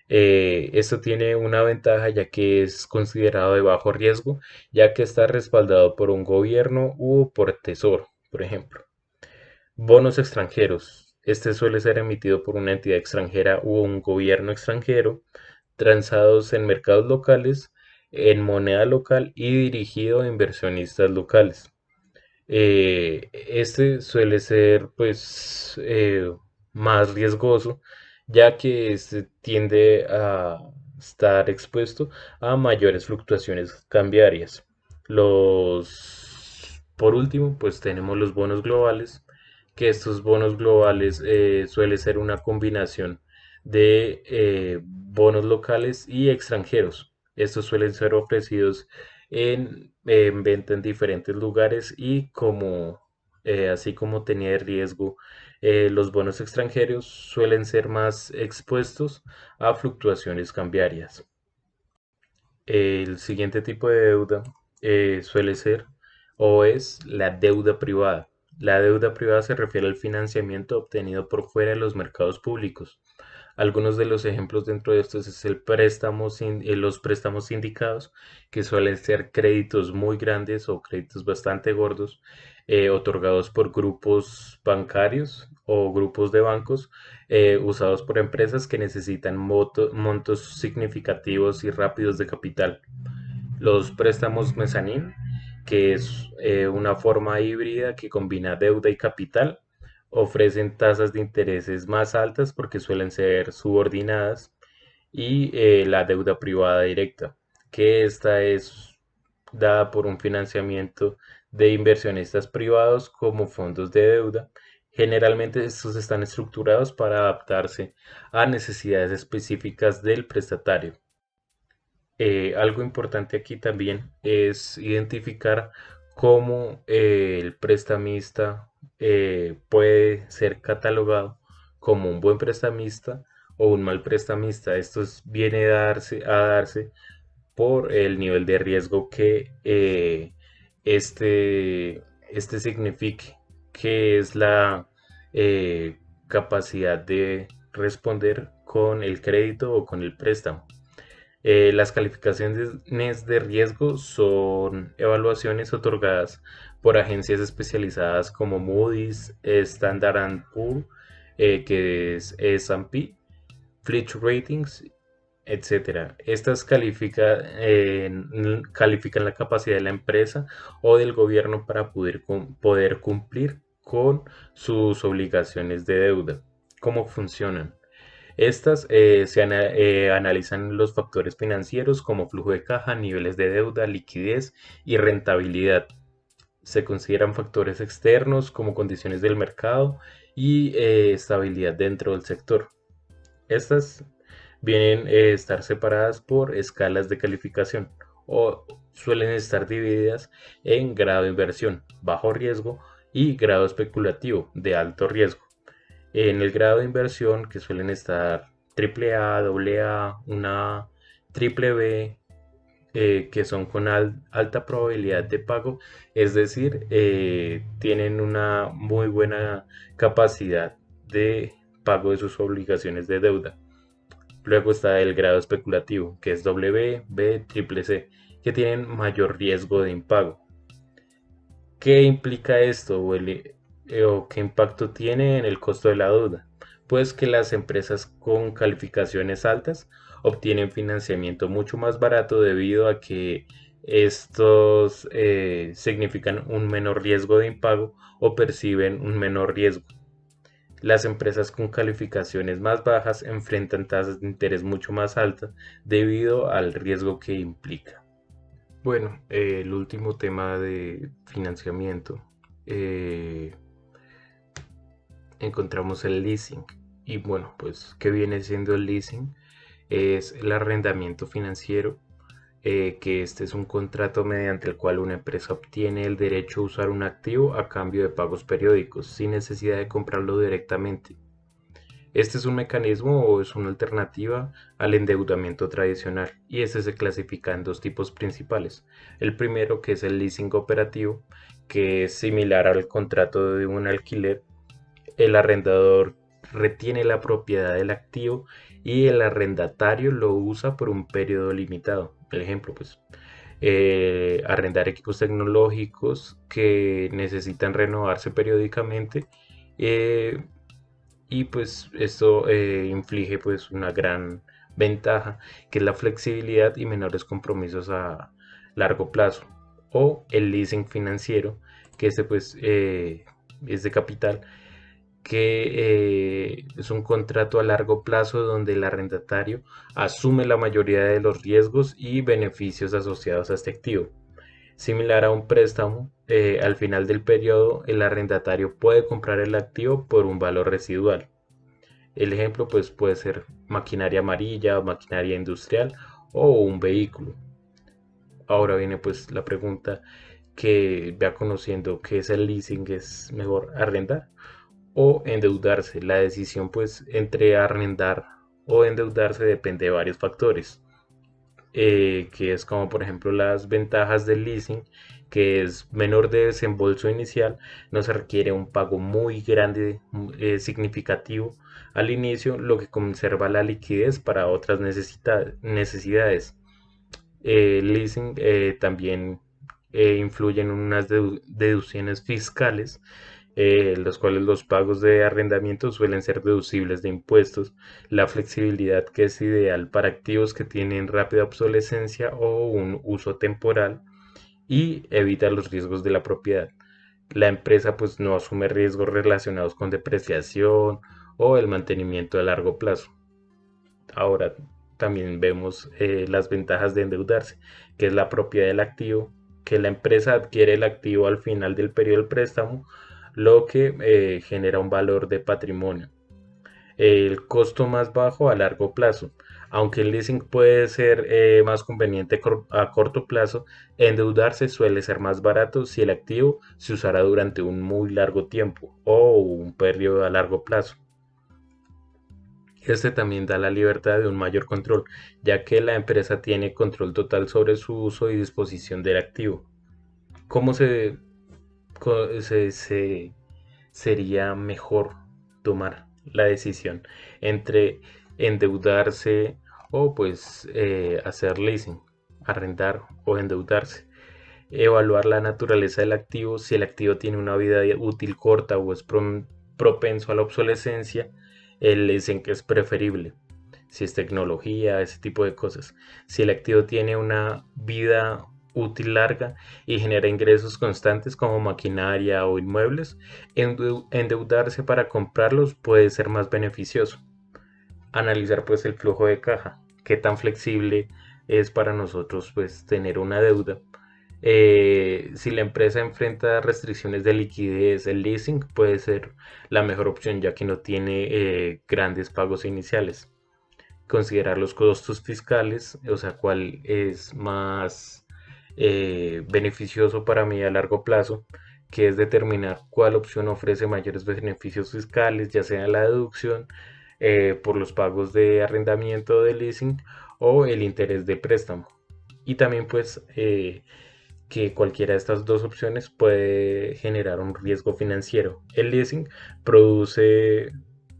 Esto tiene una ventaja ya que es considerado de bajo riesgo, ya que está respaldado por un gobierno u por tesoro, por ejemplo. Bonos extranjeros. Este suele ser emitido por una entidad extranjera u un gobierno extranjero, transados en mercados locales, en moneda local y dirigido a inversionistas locales. Este suele ser pues más riesgoso, ya que este tiende a estar expuesto a mayores fluctuaciones cambiarias. Por último, pues tenemos los bonos globales, que estos bonos globales suele ser una combinación de bonos locales y extranjeros. Estos suelen ser ofrecidos en venta en diferentes lugares y así como tenía de riesgo, los bonos extranjeros suelen ser más expuestos a fluctuaciones cambiarias. El siguiente tipo de deuda suele ser o es la deuda privada. La deuda privada se refiere al financiamiento obtenido por fuera de los mercados públicos. Algunos de los ejemplos dentro de estos es los préstamos sindicados, que suelen ser créditos muy grandes o créditos bastante gordos, otorgados por grupos bancarios o grupos de bancos, usados por empresas que necesitan montos significativos y rápidos de capital. Los préstamos mezzanine, que es una forma híbrida que combina deuda y capital, ofrecen tasas de intereses más altas porque suelen ser subordinadas, y la deuda privada directa, que esta es dada por un financiamiento de inversionistas privados como fondos de deuda. Generalmente estos están estructurados para adaptarse a necesidades específicas del prestatario. Algo importante aquí también es identificar cómo el prestamista puede ser catalogado como un buen prestamista o un mal prestamista. Viene a darse por el nivel de riesgo que este signifique, que es la capacidad de responder con el crédito o con el préstamo. Las calificaciones de riesgo son evaluaciones otorgadas por agencias especializadas como Moody's, Standard Poor's, que es S&P, Fitch Ratings, etcétera. Estas califican la capacidad de la empresa o del gobierno para poder cumplir con sus obligaciones de deuda. ¿Cómo funcionan? Estas analizan los factores financieros como flujo de caja, niveles de deuda, liquidez y rentabilidad. Se consideran factores externos como condiciones del mercado y estabilidad dentro del sector. Estas vienen a estar separadas por escalas de calificación o suelen estar divididas en grado de inversión, bajo riesgo y grado especulativo de alto riesgo. En el grado de inversión, que suelen estar AAA, AA, una triple B, que son con alta probabilidad de pago, es decir, tienen una muy buena capacidad de pago de sus obligaciones de deuda. Luego está el grado especulativo, que es W, B, triple C, que tienen mayor riesgo de impago. ¿Qué implica esto o qué impacto tiene en el costo de la deuda? Pues que las empresas con calificaciones altas obtienen financiamiento mucho más barato debido a que estos significan un menor riesgo de impago o perciben un menor riesgo. Las empresas con calificaciones más bajas enfrentan tasas de interés mucho más altas debido al riesgo que implica. Bueno, el último tema de financiamiento, eh, encontramos el leasing. Y bueno, pues, ¿qué viene siendo el leasing? Es el arrendamiento financiero, que este es un contrato mediante el cual una empresa obtiene el derecho a usar un activo a cambio de pagos periódicos, sin necesidad de comprarlo directamente. Este es un mecanismo o es una alternativa al endeudamiento tradicional y este se clasifica en dos tipos principales. El primero, que es el leasing operativo, que es similar al contrato de un alquiler. El arrendador retiene la propiedad del activo y el arrendatario lo usa por un periodo limitado. El ejemplo, pues, arrendar equipos tecnológicos que necesitan renovarse periódicamente, eh, y pues esto inflige pues una gran ventaja, que es la flexibilidad y menores compromisos a largo plazo. O el leasing financiero, que este pues es de capital, que es un contrato a largo plazo donde el arrendatario asume la mayoría de los riesgos y beneficios asociados a este activo. Similar a un préstamo, al final del periodo el arrendatario puede comprar el activo por un valor residual. El ejemplo pues puede ser maquinaria amarilla, maquinaria industrial o un vehículo. Ahora viene pues la pregunta, que vea conociendo qué es el leasing: ¿es mejor arrendar o endeudarse? La decisión pues entre arrendar o endeudarse depende de varios factores, que es como por ejemplo las ventajas del leasing, que es menor de desembolso inicial, no se requiere un pago muy grande, significativo al inicio, lo que conserva la liquidez para otras necesidades. El leasing también influye en unas deducciones fiscales, los cuales los pagos de arrendamiento suelen ser deducibles de impuestos, la flexibilidad, que es ideal para activos que tienen rápida obsolescencia o un uso temporal, y evita los riesgos de la propiedad. La empresa pues no asume riesgos relacionados con depreciación o el mantenimiento a largo plazo. Ahora también vemos las ventajas de endeudarse, que es la propiedad del activo, que la empresa adquiere el activo al final del periodo del préstamo, lo que genera un valor de patrimonio. El costo más bajo a largo plazo. Aunque el leasing puede ser más conveniente a corto plazo, endeudarse suele ser más barato si el activo se usará durante un muy largo tiempo o un periodo a largo plazo. Este también da la libertad de un mayor control, ya que la empresa tiene control total sobre su uso y disposición del activo. ¿Cómo sería mejor tomar la decisión entre endeudarse o pues hacer leasing, arrendar o endeudarse? Evaluar la naturaleza del activo, si el activo tiene una vida útil corta o es propenso a la obsolescencia, el leasing es preferible. Si es tecnología, ese tipo de cosas. Si el activo tiene una vida útil larga y genera ingresos constantes como maquinaria o inmuebles, endeudarse para comprarlos puede ser más beneficioso. Analizar pues el flujo de caja, qué tan flexible es para nosotros pues tener una deuda. Si la empresa enfrenta restricciones de liquidez, el leasing puede ser la mejor opción, ya que no tiene grandes pagos iniciales. Considerar los costos fiscales, o sea, cuál es más beneficioso para mí a largo plazo, que es determinar cuál opción ofrece mayores beneficios fiscales, ya sea la deducción por los pagos de arrendamiento o de leasing o el interés de préstamo. Y también pues que cualquiera de estas dos opciones puede generar un riesgo financiero. El leasing produce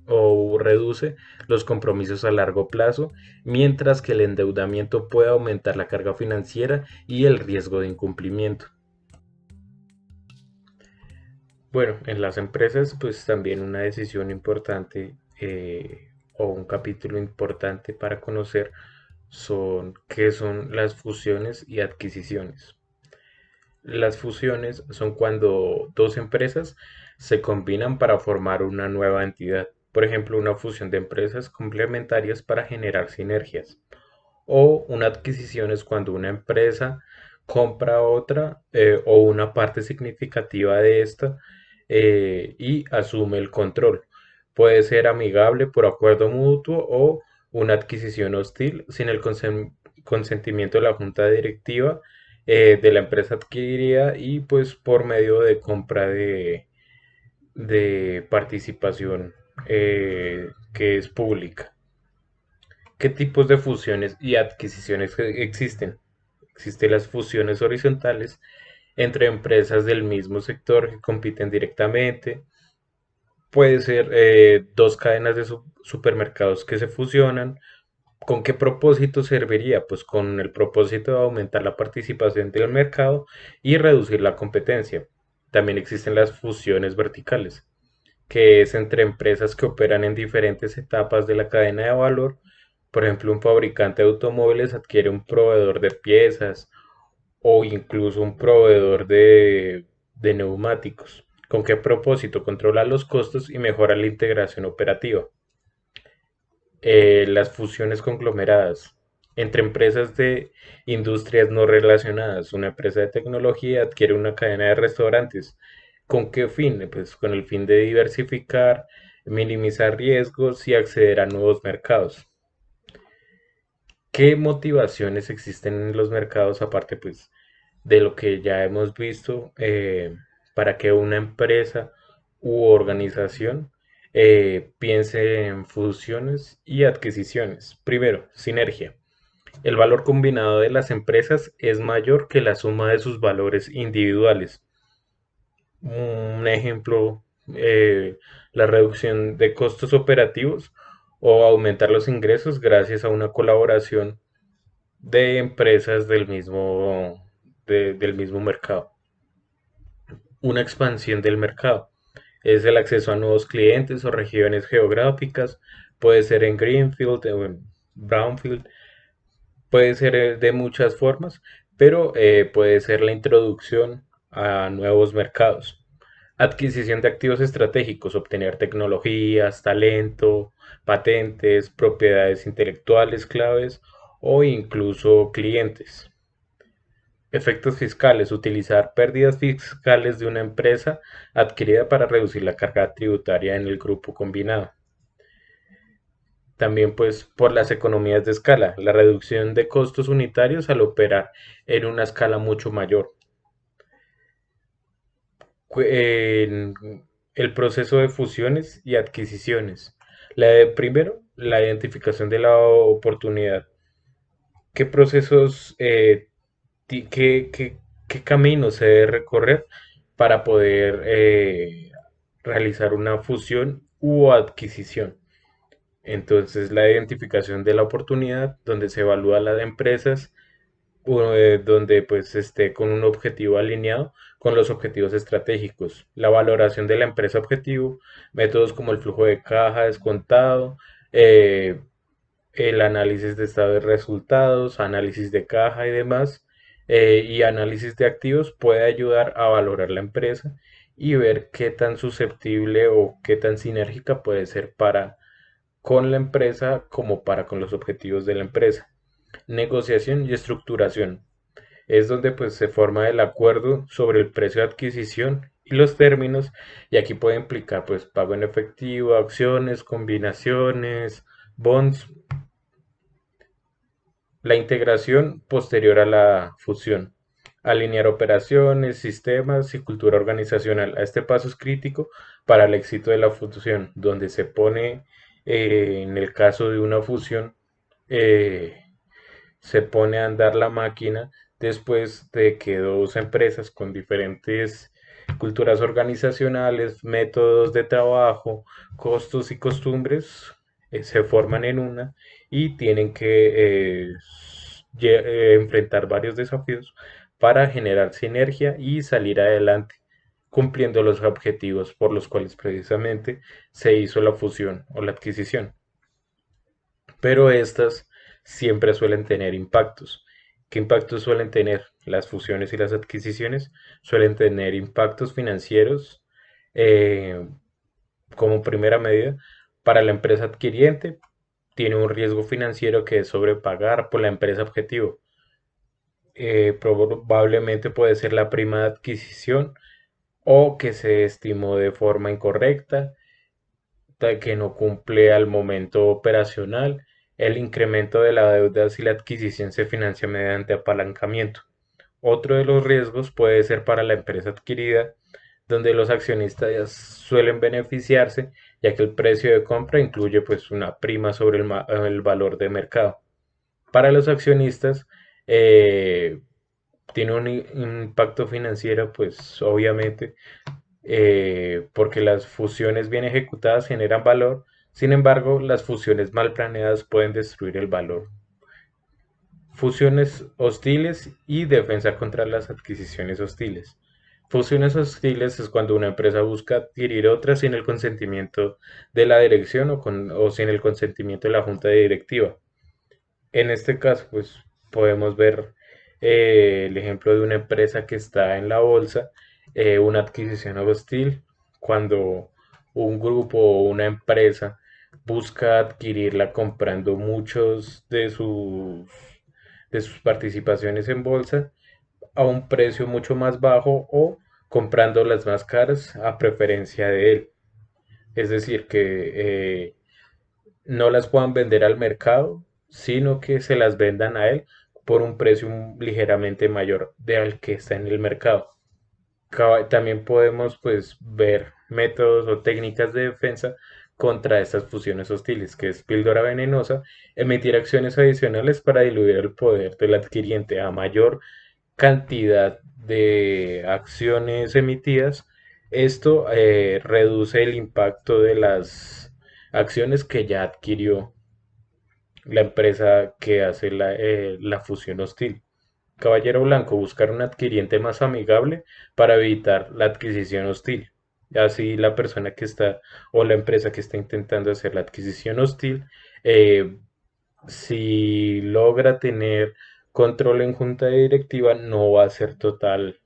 o reduce los compromisos a largo plazo, mientras que el endeudamiento puede aumentar la carga financiera y el riesgo de incumplimiento. Bueno, en las empresas, pues también una decisión importante o un capítulo importante para conocer son qué son las fusiones y adquisiciones. Las fusiones son cuando dos empresas se combinan para formar una nueva entidad. Por ejemplo, una fusión de empresas complementarias para generar sinergias. O una adquisición es cuando una empresa compra otra o una parte significativa de esta y asume el control. Puede ser amigable por acuerdo mutuo o una adquisición hostil sin el consentimiento de la junta directiva de la empresa adquirida y pues por medio de compra de participación que es pública. ¿Qué tipos de fusiones y adquisiciones existen? Existen las fusiones horizontales entre empresas del mismo sector que compiten directamente. Puede ser dos cadenas de supermercados que se fusionan. ¿Con qué propósito serviría? Pues con el propósito de aumentar la participación del mercado y reducir la competencia. También existen las fusiones verticales, que es entre empresas que operan en diferentes etapas de la cadena de valor. Por ejemplo, un fabricante de automóviles adquiere un proveedor de piezas o incluso un proveedor de neumáticos. ¿Con qué propósito? Controla los costos y mejora la integración operativa. Las fusiones conglomeradas entre empresas de industrias no relacionadas. Una empresa de tecnología adquiere una cadena de restaurantes. ¿Con qué fin? Pues con el fin de diversificar, minimizar riesgos y acceder a nuevos mercados. ¿Qué motivaciones existen en los mercados aparte pues de lo que ya hemos visto para que una empresa u organización piense en fusiones y adquisiciones? Primero, sinergia. El valor combinado de las empresas es mayor que la suma de sus valores individuales. Un ejemplo, la reducción de costos operativos o aumentar los ingresos gracias a una colaboración de empresas del mismo mercado. Una expansión del mercado es el acceso a nuevos clientes o regiones geográficas. Puede ser en Greenfield o en Brownfield. Puede ser de muchas formas, pero puede ser la introducción a nuevos mercados. Adquisición de activos estratégicos, obtener tecnologías, talento, patentes, propiedades intelectuales claves o incluso clientes. Efectos fiscales, utilizar pérdidas fiscales de una empresa adquirida para reducir la carga tributaria en el grupo combinado. También pues por las economías de escala, la reducción de costos unitarios al operar en una escala mucho mayor. En el proceso de fusiones y adquisiciones. Primero, la identificación de la oportunidad. ¿Qué procesos, qué camino se debe recorrer para poder realizar una fusión u adquisición? Entonces, la identificación de la oportunidad, donde se evalúa las empresas, donde pues esté con un objetivo alineado con los objetivos estratégicos. La valoración de la empresa objetivo, métodos como el flujo de caja descontado, eh, el análisis de estado de resultados, análisis de caja y demás, y análisis de activos puede ayudar a valorar la empresa y ver qué tan susceptible o qué tan sinérgica puede ser para con la empresa como para con los objetivos de la empresa. Negociación y estructuración. Es donde pues se forma el acuerdo sobre el precio de adquisición y los términos, y aquí puede implicar pues pago en efectivo, acciones, combinaciones, bonds. La integración posterior a la fusión. Alinear operaciones, sistemas y cultura organizacional. A este paso es crítico para el éxito de la fusión, donde se pone, en el caso de una fusión, eh, se pone a andar la máquina después de que dos empresas con diferentes culturas organizacionales, métodos de trabajo, costos y costumbres se forman en una y tienen que enfrentar varios desafíos para generar sinergia y salir adelante, cumpliendo los objetivos por los cuales precisamente se hizo la fusión o la adquisición. Pero estas siempre suelen tener impactos. ¿Qué impactos suelen tener? Las fusiones y las adquisiciones suelen tener impactos financieros, eh, como primera medida. Para la empresa adquiriente tiene un riesgo financiero que es sobrepagar por la empresa objetivo. Probablemente puede ser la prima de adquisición o que se estimó de forma incorrecta, que no cumple al momento operacional. El incremento de la deuda si la adquisición se financia mediante apalancamiento. Otro de los riesgos puede ser para la empresa adquirida, donde los accionistas suelen beneficiarse, ya que el precio de compra incluye pues una prima sobre el valor de mercado. Para los accionistas, eh, tiene un impacto financiero, pues obviamente, porque las fusiones bien ejecutadas generan valor. Sin embargo, las fusiones mal planeadas pueden destruir el valor. Fusiones hostiles y defensa contra las adquisiciones hostiles. Fusiones hostiles es cuando una empresa busca adquirir otra sin el consentimiento de la dirección o sin el consentimiento de la junta directiva. En este caso, pues podemos ver, el ejemplo de una empresa que está en la bolsa, una adquisición hostil, cuando un grupo o una empresa busca adquirirla comprando muchos de sus participaciones en bolsa a un precio mucho más bajo o comprando las más caras a preferencia de él. Es decir, que no las puedan vender al mercado, sino que se las vendan a él por un precio ligeramente mayor de al que está en el mercado. También podemos pues ver métodos o técnicas de defensa contra estas fusiones hostiles, que es píldora venenosa, emitir acciones adicionales para diluir el poder del adquiriente a mayor cantidad de acciones emitidas. Esto reduce el impacto de las acciones que ya adquirió la empresa que hace la fusión hostil. Caballero Blanco, buscar un adquiriente más amigable para evitar la adquisición hostil. Así la persona que está o la empresa que está intentando hacer la adquisición hostil, eh, si logra tener control en junta directiva, no va a ser total.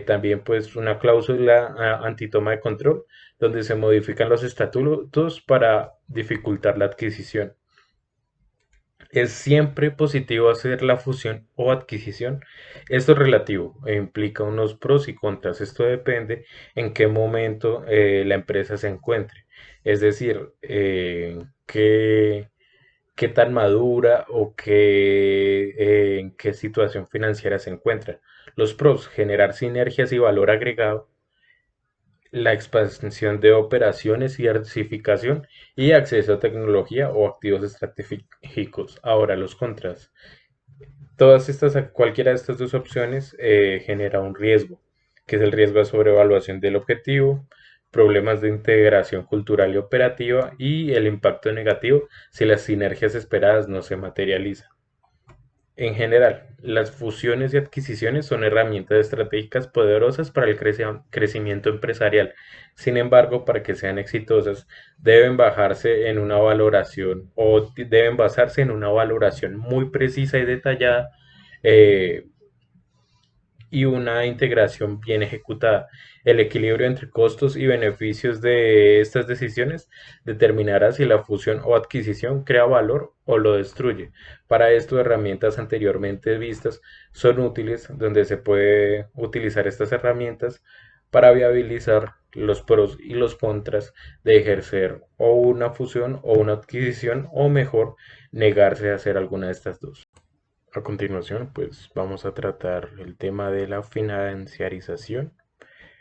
También pues una cláusula antitoma de control, donde se modifican los estatutos para dificultar la adquisición. Es siempre positivo hacer la fusión o adquisición. Esto es relativo e implica unos pros y contras. Esto depende en qué momento la empresa se encuentre. Es decir, qué tan madura o en qué situación financiera se encuentra. Los pros: generar sinergias y valor agregado, la expansión de operaciones y diversificación y acceso a tecnología o activos estratégicos. Ahora, los contras. Cualquiera de estas dos opciones genera un riesgo, que es el riesgo de sobrevaluación del objetivo, problemas de integración cultural y operativa y el impacto negativo si las sinergias esperadas no se materializan. En general, las fusiones y adquisiciones son herramientas estratégicas poderosas para el crecimiento empresarial. Sin embargo, para que sean exitosas, deben basarse en una valoración muy precisa y detallada, eh, y una integración bien ejecutada. El equilibrio entre costos y beneficios de estas decisiones determinará si la fusión o adquisición crea valor o lo destruye. Para esto, herramientas anteriormente vistas son útiles, donde se puede utilizar estas herramientas para viabilizar los pros y los contras de ejercer o una fusión o una adquisición, o mejor, negarse a hacer alguna de estas dos. A continuación, pues vamos a tratar el tema de la financiarización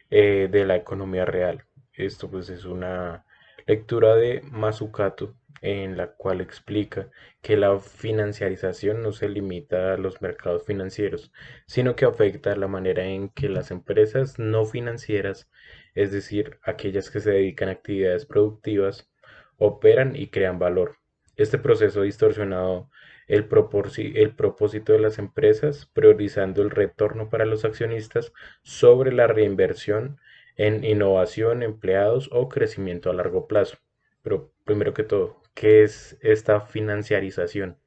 de la economía real. Esto pues es una lectura de Mazzucato en la cual explica que la financiarización no se limita a los mercados financieros, sino que afecta la manera en que las empresas no financieras, es decir, aquellas que se dedican a actividades productivas, operan y crean valor. Este proceso distorsionado el propósito de las empresas, priorizando el retorno para los accionistas sobre la reinversión en innovación, empleados o crecimiento a largo plazo. Pero primero que todo, ¿qué es esta financiarización?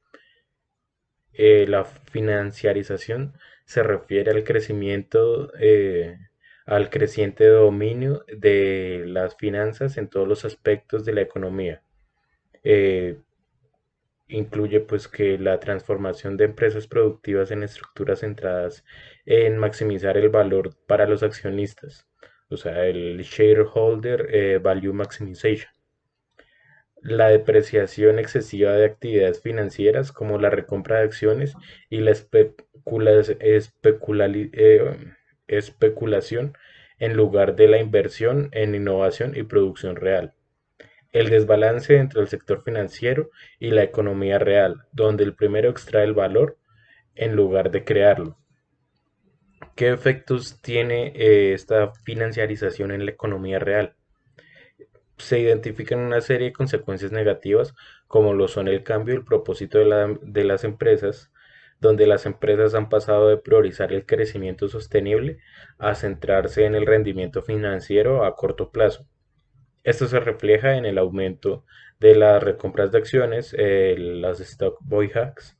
La financiarización se refiere al creciente dominio de las finanzas en todos los aspectos de la economía. Eh, Incluye pues que la transformación de empresas productivas en estructuras centradas en maximizar el valor para los accionistas, o sea, el shareholder value maximization. La depreciación excesiva de actividades financieras como la recompra de acciones y la especulación en lugar de la inversión en innovación y producción real. El desbalance entre el sector financiero y la economía real, donde el primero extrae el valor en lugar de crearlo. ¿Qué efectos tiene esta financiarización en la economía real? Se identifican una serie de consecuencias negativas, como lo son el cambio y el propósito de las empresas, donde las empresas han pasado de priorizar el crecimiento sostenible a centrarse en el rendimiento financiero a corto plazo. Esto se refleja en el aumento de las recompras de acciones, las stock buybacks,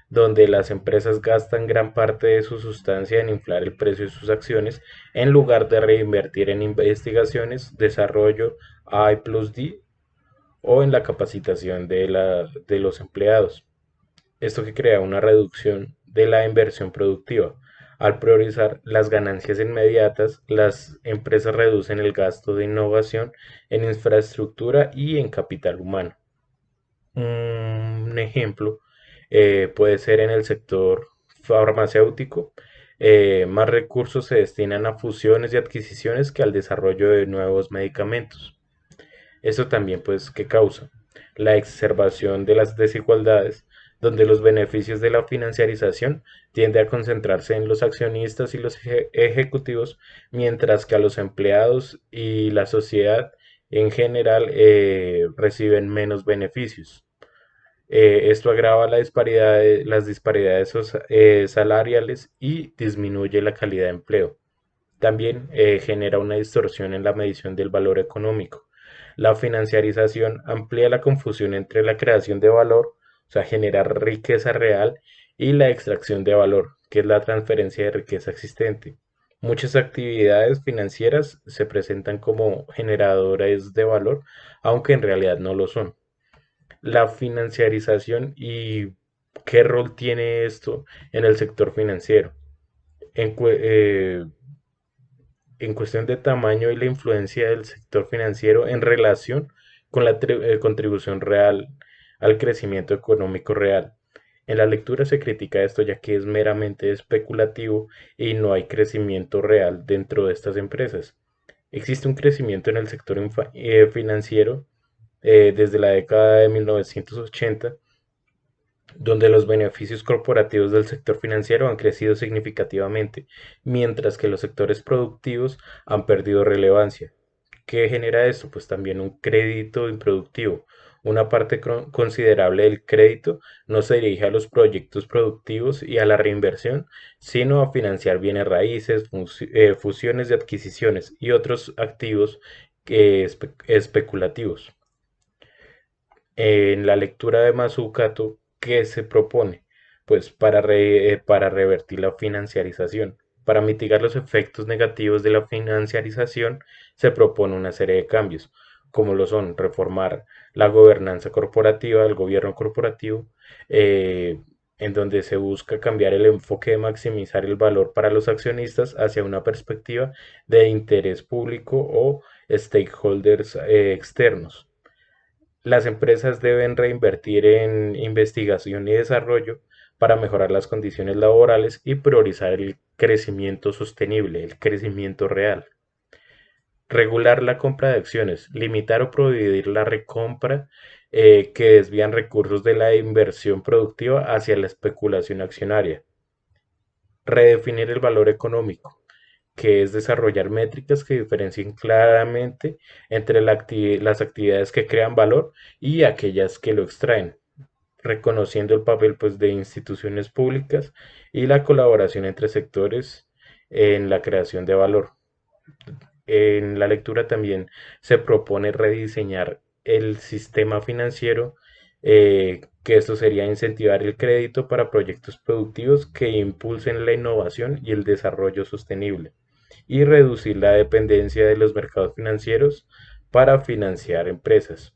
donde las empresas gastan gran parte de su sustancia en inflar el precio de sus acciones en lugar de reinvertir en investigaciones, desarrollo I plus D o en la capacitación de los empleados. Esto que crea una reducción de la inversión productiva. Al priorizar las ganancias inmediatas, las empresas reducen el gasto de innovación en infraestructura y en capital humano. Un ejemplo puede ser en el sector farmacéutico. Más recursos se destinan a fusiones y adquisiciones que al desarrollo de nuevos medicamentos. Eso también, pues, ¿qué causa? La exacerbación de las desigualdades, donde los beneficios de la financiarización tiende a concentrarse en los accionistas y los ejecutivos, mientras que a los empleados y la sociedad en general reciben menos beneficios. Esto agrava las disparidades salariales y disminuye la calidad de empleo. También genera una distorsión en la medición del valor económico. La financiarización amplía la confusión entre la creación de valor, o sea, generar riqueza real, y la extracción de valor, que es la transferencia de riqueza existente. Muchas actividades financieras se presentan como generadores de valor, aunque en realidad no lo son. La financiarización y qué rol tiene esto en el sector financiero. En, en cuestión de tamaño y la influencia del sector financiero en relación con la contribución real al crecimiento económico real. En la lectura se critica esto ya que es meramente especulativo y no hay crecimiento real dentro de estas empresas. Existe un crecimiento en el sector financiero desde la década de 1980, donde los beneficios corporativos del sector financiero han crecido significativamente, mientras que los sectores productivos han perdido relevancia. ¿Qué genera esto? Pues también un crédito improductivo. Una parte considerable del crédito no se dirige a los proyectos productivos y a la reinversión, sino a financiar bienes raíces, fusiones de adquisiciones y otros activos especulativos. En la lectura de Mazzucato, ¿qué se propone? Pues para revertir la financiarización. Para mitigar los efectos negativos de la financiarización, se propone una serie de cambios, como lo son reformar la gobernanza corporativa, el gobierno corporativo, eh, en donde se busca cambiar el enfoque de maximizar el valor para los accionistas hacia una perspectiva de interés público o stakeholders externos. Las empresas deben reinvertir en investigación y desarrollo para mejorar las condiciones laborales y priorizar el crecimiento sostenible, el crecimiento real. Regular la compra de acciones, limitar o prohibir la recompra que desvían recursos de la inversión productiva hacia la especulación accionaria. Redefinir el valor económico, que es desarrollar métricas que diferencien claramente entre las actividades que crean valor y aquellas que lo extraen, reconociendo el papel pues, de instituciones públicas y la colaboración entre sectores en la creación de valor. En la lectura también se propone rediseñar el sistema financiero, que esto sería incentivar el crédito para proyectos productivos que impulsen la innovación y el desarrollo sostenible y reducir la dependencia de los mercados financieros para financiar empresas.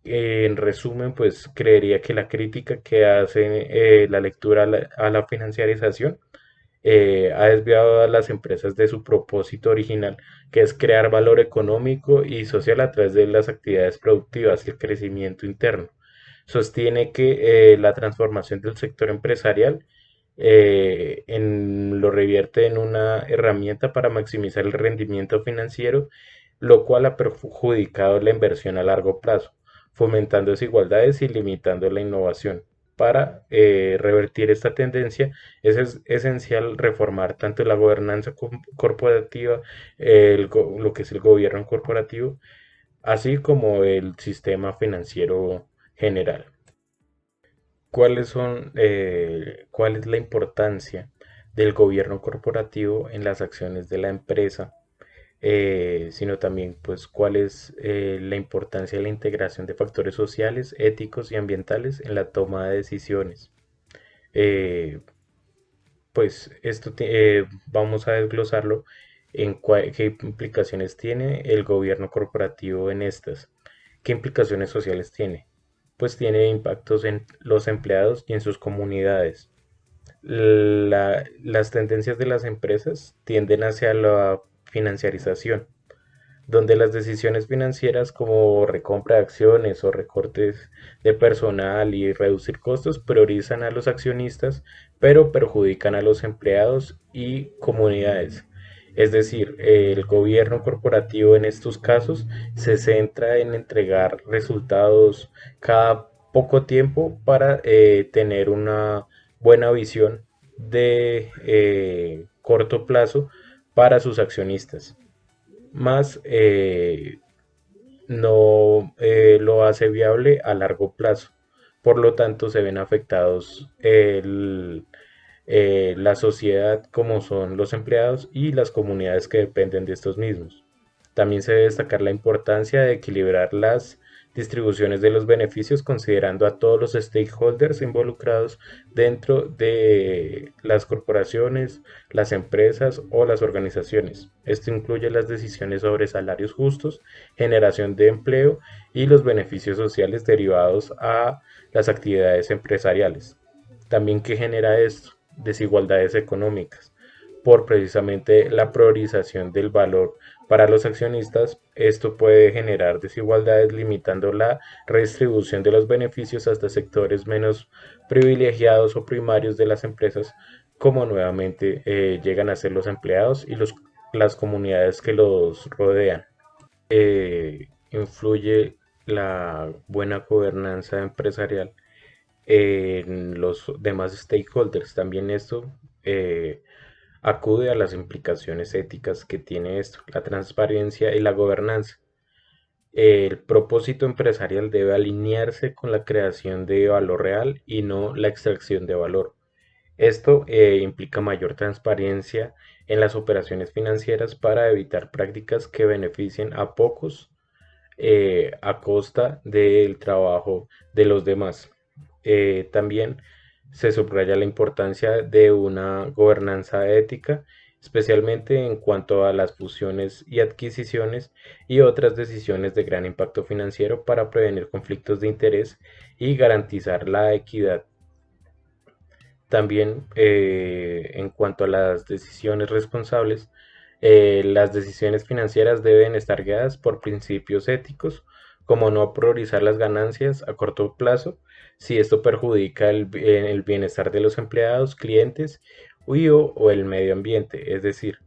En resumen, pues creería que la crítica que hace la lectura a la financiarización ha desviado a las empresas de su propósito original, que es crear valor económico y social a través de las actividades productivas y el crecimiento interno. Sostiene que la transformación del sector empresarial lo revierte en una herramienta para maximizar el rendimiento financiero, lo cual ha perjudicado la inversión a largo plazo, fomentando desigualdades y limitando la innovación. Para revertir esta tendencia es esencial reformar tanto la gobernanza corporativa, lo que es el gobierno corporativo, así como el sistema financiero general. ¿Cuál es la importancia del gobierno corporativo en las acciones de la empresa? Sino también, pues, cuál es la importancia de la integración de factores sociales, éticos y ambientales en la toma de decisiones. Eh, pues vamos a desglosarlo en qué implicaciones tiene el gobierno corporativo en estas. ¿Qué implicaciones sociales tiene? Pues tiene impactos en los empleados y en sus comunidades. Las tendencias de las empresas tienden hacia la financiarización, donde las decisiones financieras como recompra de acciones o recortes de personal y reducir costos priorizan a los accionistas, pero perjudican a los empleados y comunidades. Es decir, el gobierno corporativo en estos casos se centra en entregar resultados cada poco tiempo para tener una buena visión de corto plazo para sus accionistas, más no lo hace viable a largo plazo. Por lo tanto, se ven afectados la sociedad, como son los empleados y las comunidades que dependen de estos mismos. También se debe destacar la importancia de equilibrar las distribuciones de los beneficios considerando a todos los stakeholders involucrados dentro de las corporaciones, las empresas o las organizaciones. Esto incluye las decisiones sobre salarios justos, generación de empleo y los beneficios sociales derivados a las actividades empresariales. También, ¿qué genera esto? Desigualdades económicas por precisamente la priorización del valor para los accionistas. Esto puede generar desigualdades limitando la redistribución de los beneficios hasta sectores menos privilegiados o primarios de las empresas, como nuevamente llegan a ser los empleados y las comunidades que los rodean. Influye la buena gobernanza empresarial en los demás stakeholders. También esto acude a las implicaciones éticas que tiene esto, la transparencia y la gobernanza. El propósito empresarial debe alinearse con la creación de valor real y no la extracción de valor. Esto implica mayor transparencia en las operaciones financieras para evitar prácticas que beneficien a pocos a costa del trabajo de los demás. También se subraya la importancia de una gobernanza ética, especialmente en cuanto a las fusiones y adquisiciones y otras decisiones de gran impacto financiero para prevenir conflictos de interés y garantizar la equidad. También en cuanto a las decisiones responsables, las decisiones financieras deben estar guiadas por principios éticos como no priorizar las ganancias a corto plazo si esto perjudica el bienestar de los empleados, clientes o el medio ambiente. Es decir,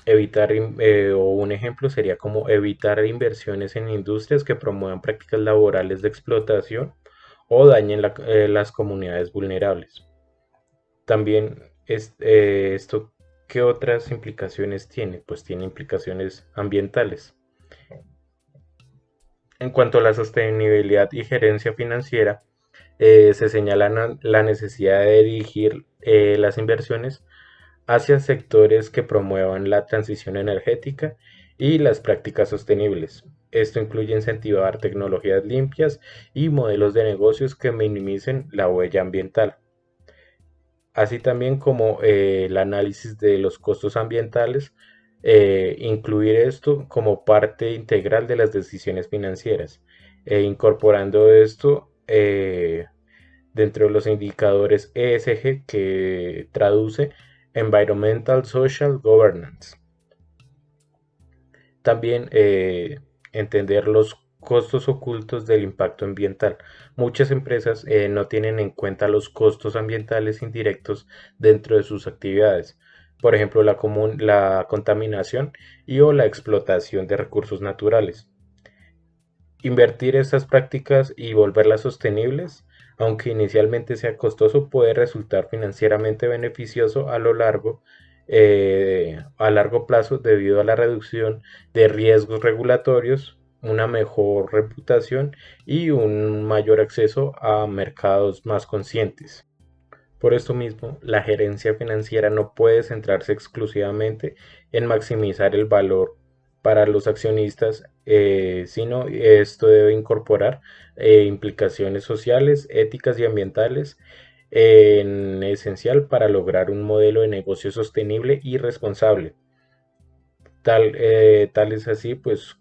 o un ejemplo sería como evitar inversiones en industrias que promuevan prácticas laborales de explotación o dañen las comunidades vulnerables. También esto, ¿qué otras implicaciones tiene? Pues tiene implicaciones ambientales. En cuanto a la sostenibilidad y gerencia financiera, se señala la necesidad de dirigir las inversiones hacia sectores que promuevan la transición energética y las prácticas sostenibles. Esto incluye incentivar tecnologías limpias y modelos de negocios que minimicen la huella ambiental, así también como el análisis de los costos ambientales, incluir esto como parte integral de las decisiones financieras, incorporando esto dentro de los indicadores ESG, que traduce Environmental Social Governance. También entender los costos ocultos del impacto ambiental. Muchas empresas no tienen en cuenta los costos ambientales indirectos dentro de sus actividades. Por ejemplo, la contaminación o la explotación de recursos naturales. Invertir estas prácticas y volverlas sostenibles, aunque inicialmente sea costoso, puede resultar financieramente beneficioso a largo plazo debido a la reducción de riesgos regulatorios, una mejor reputación y un mayor acceso a mercados más conscientes. Por esto mismo, la gerencia financiera no puede centrarse exclusivamente en maximizar el valor para los accionistas, sino esto debe incorporar implicaciones sociales, éticas y ambientales en esencial para lograr un modelo de negocio sostenible y responsable. Tal es así, pues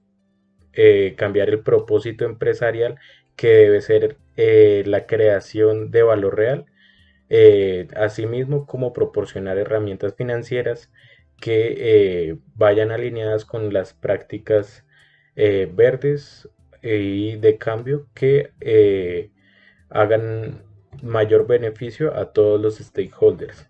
cambiar el propósito empresarial, que debe ser la creación de valor real, asimismo como proporcionar herramientas financieras que vayan alineadas con las prácticas verdes y de cambio que hagan mayor beneficio a todos los stakeholders.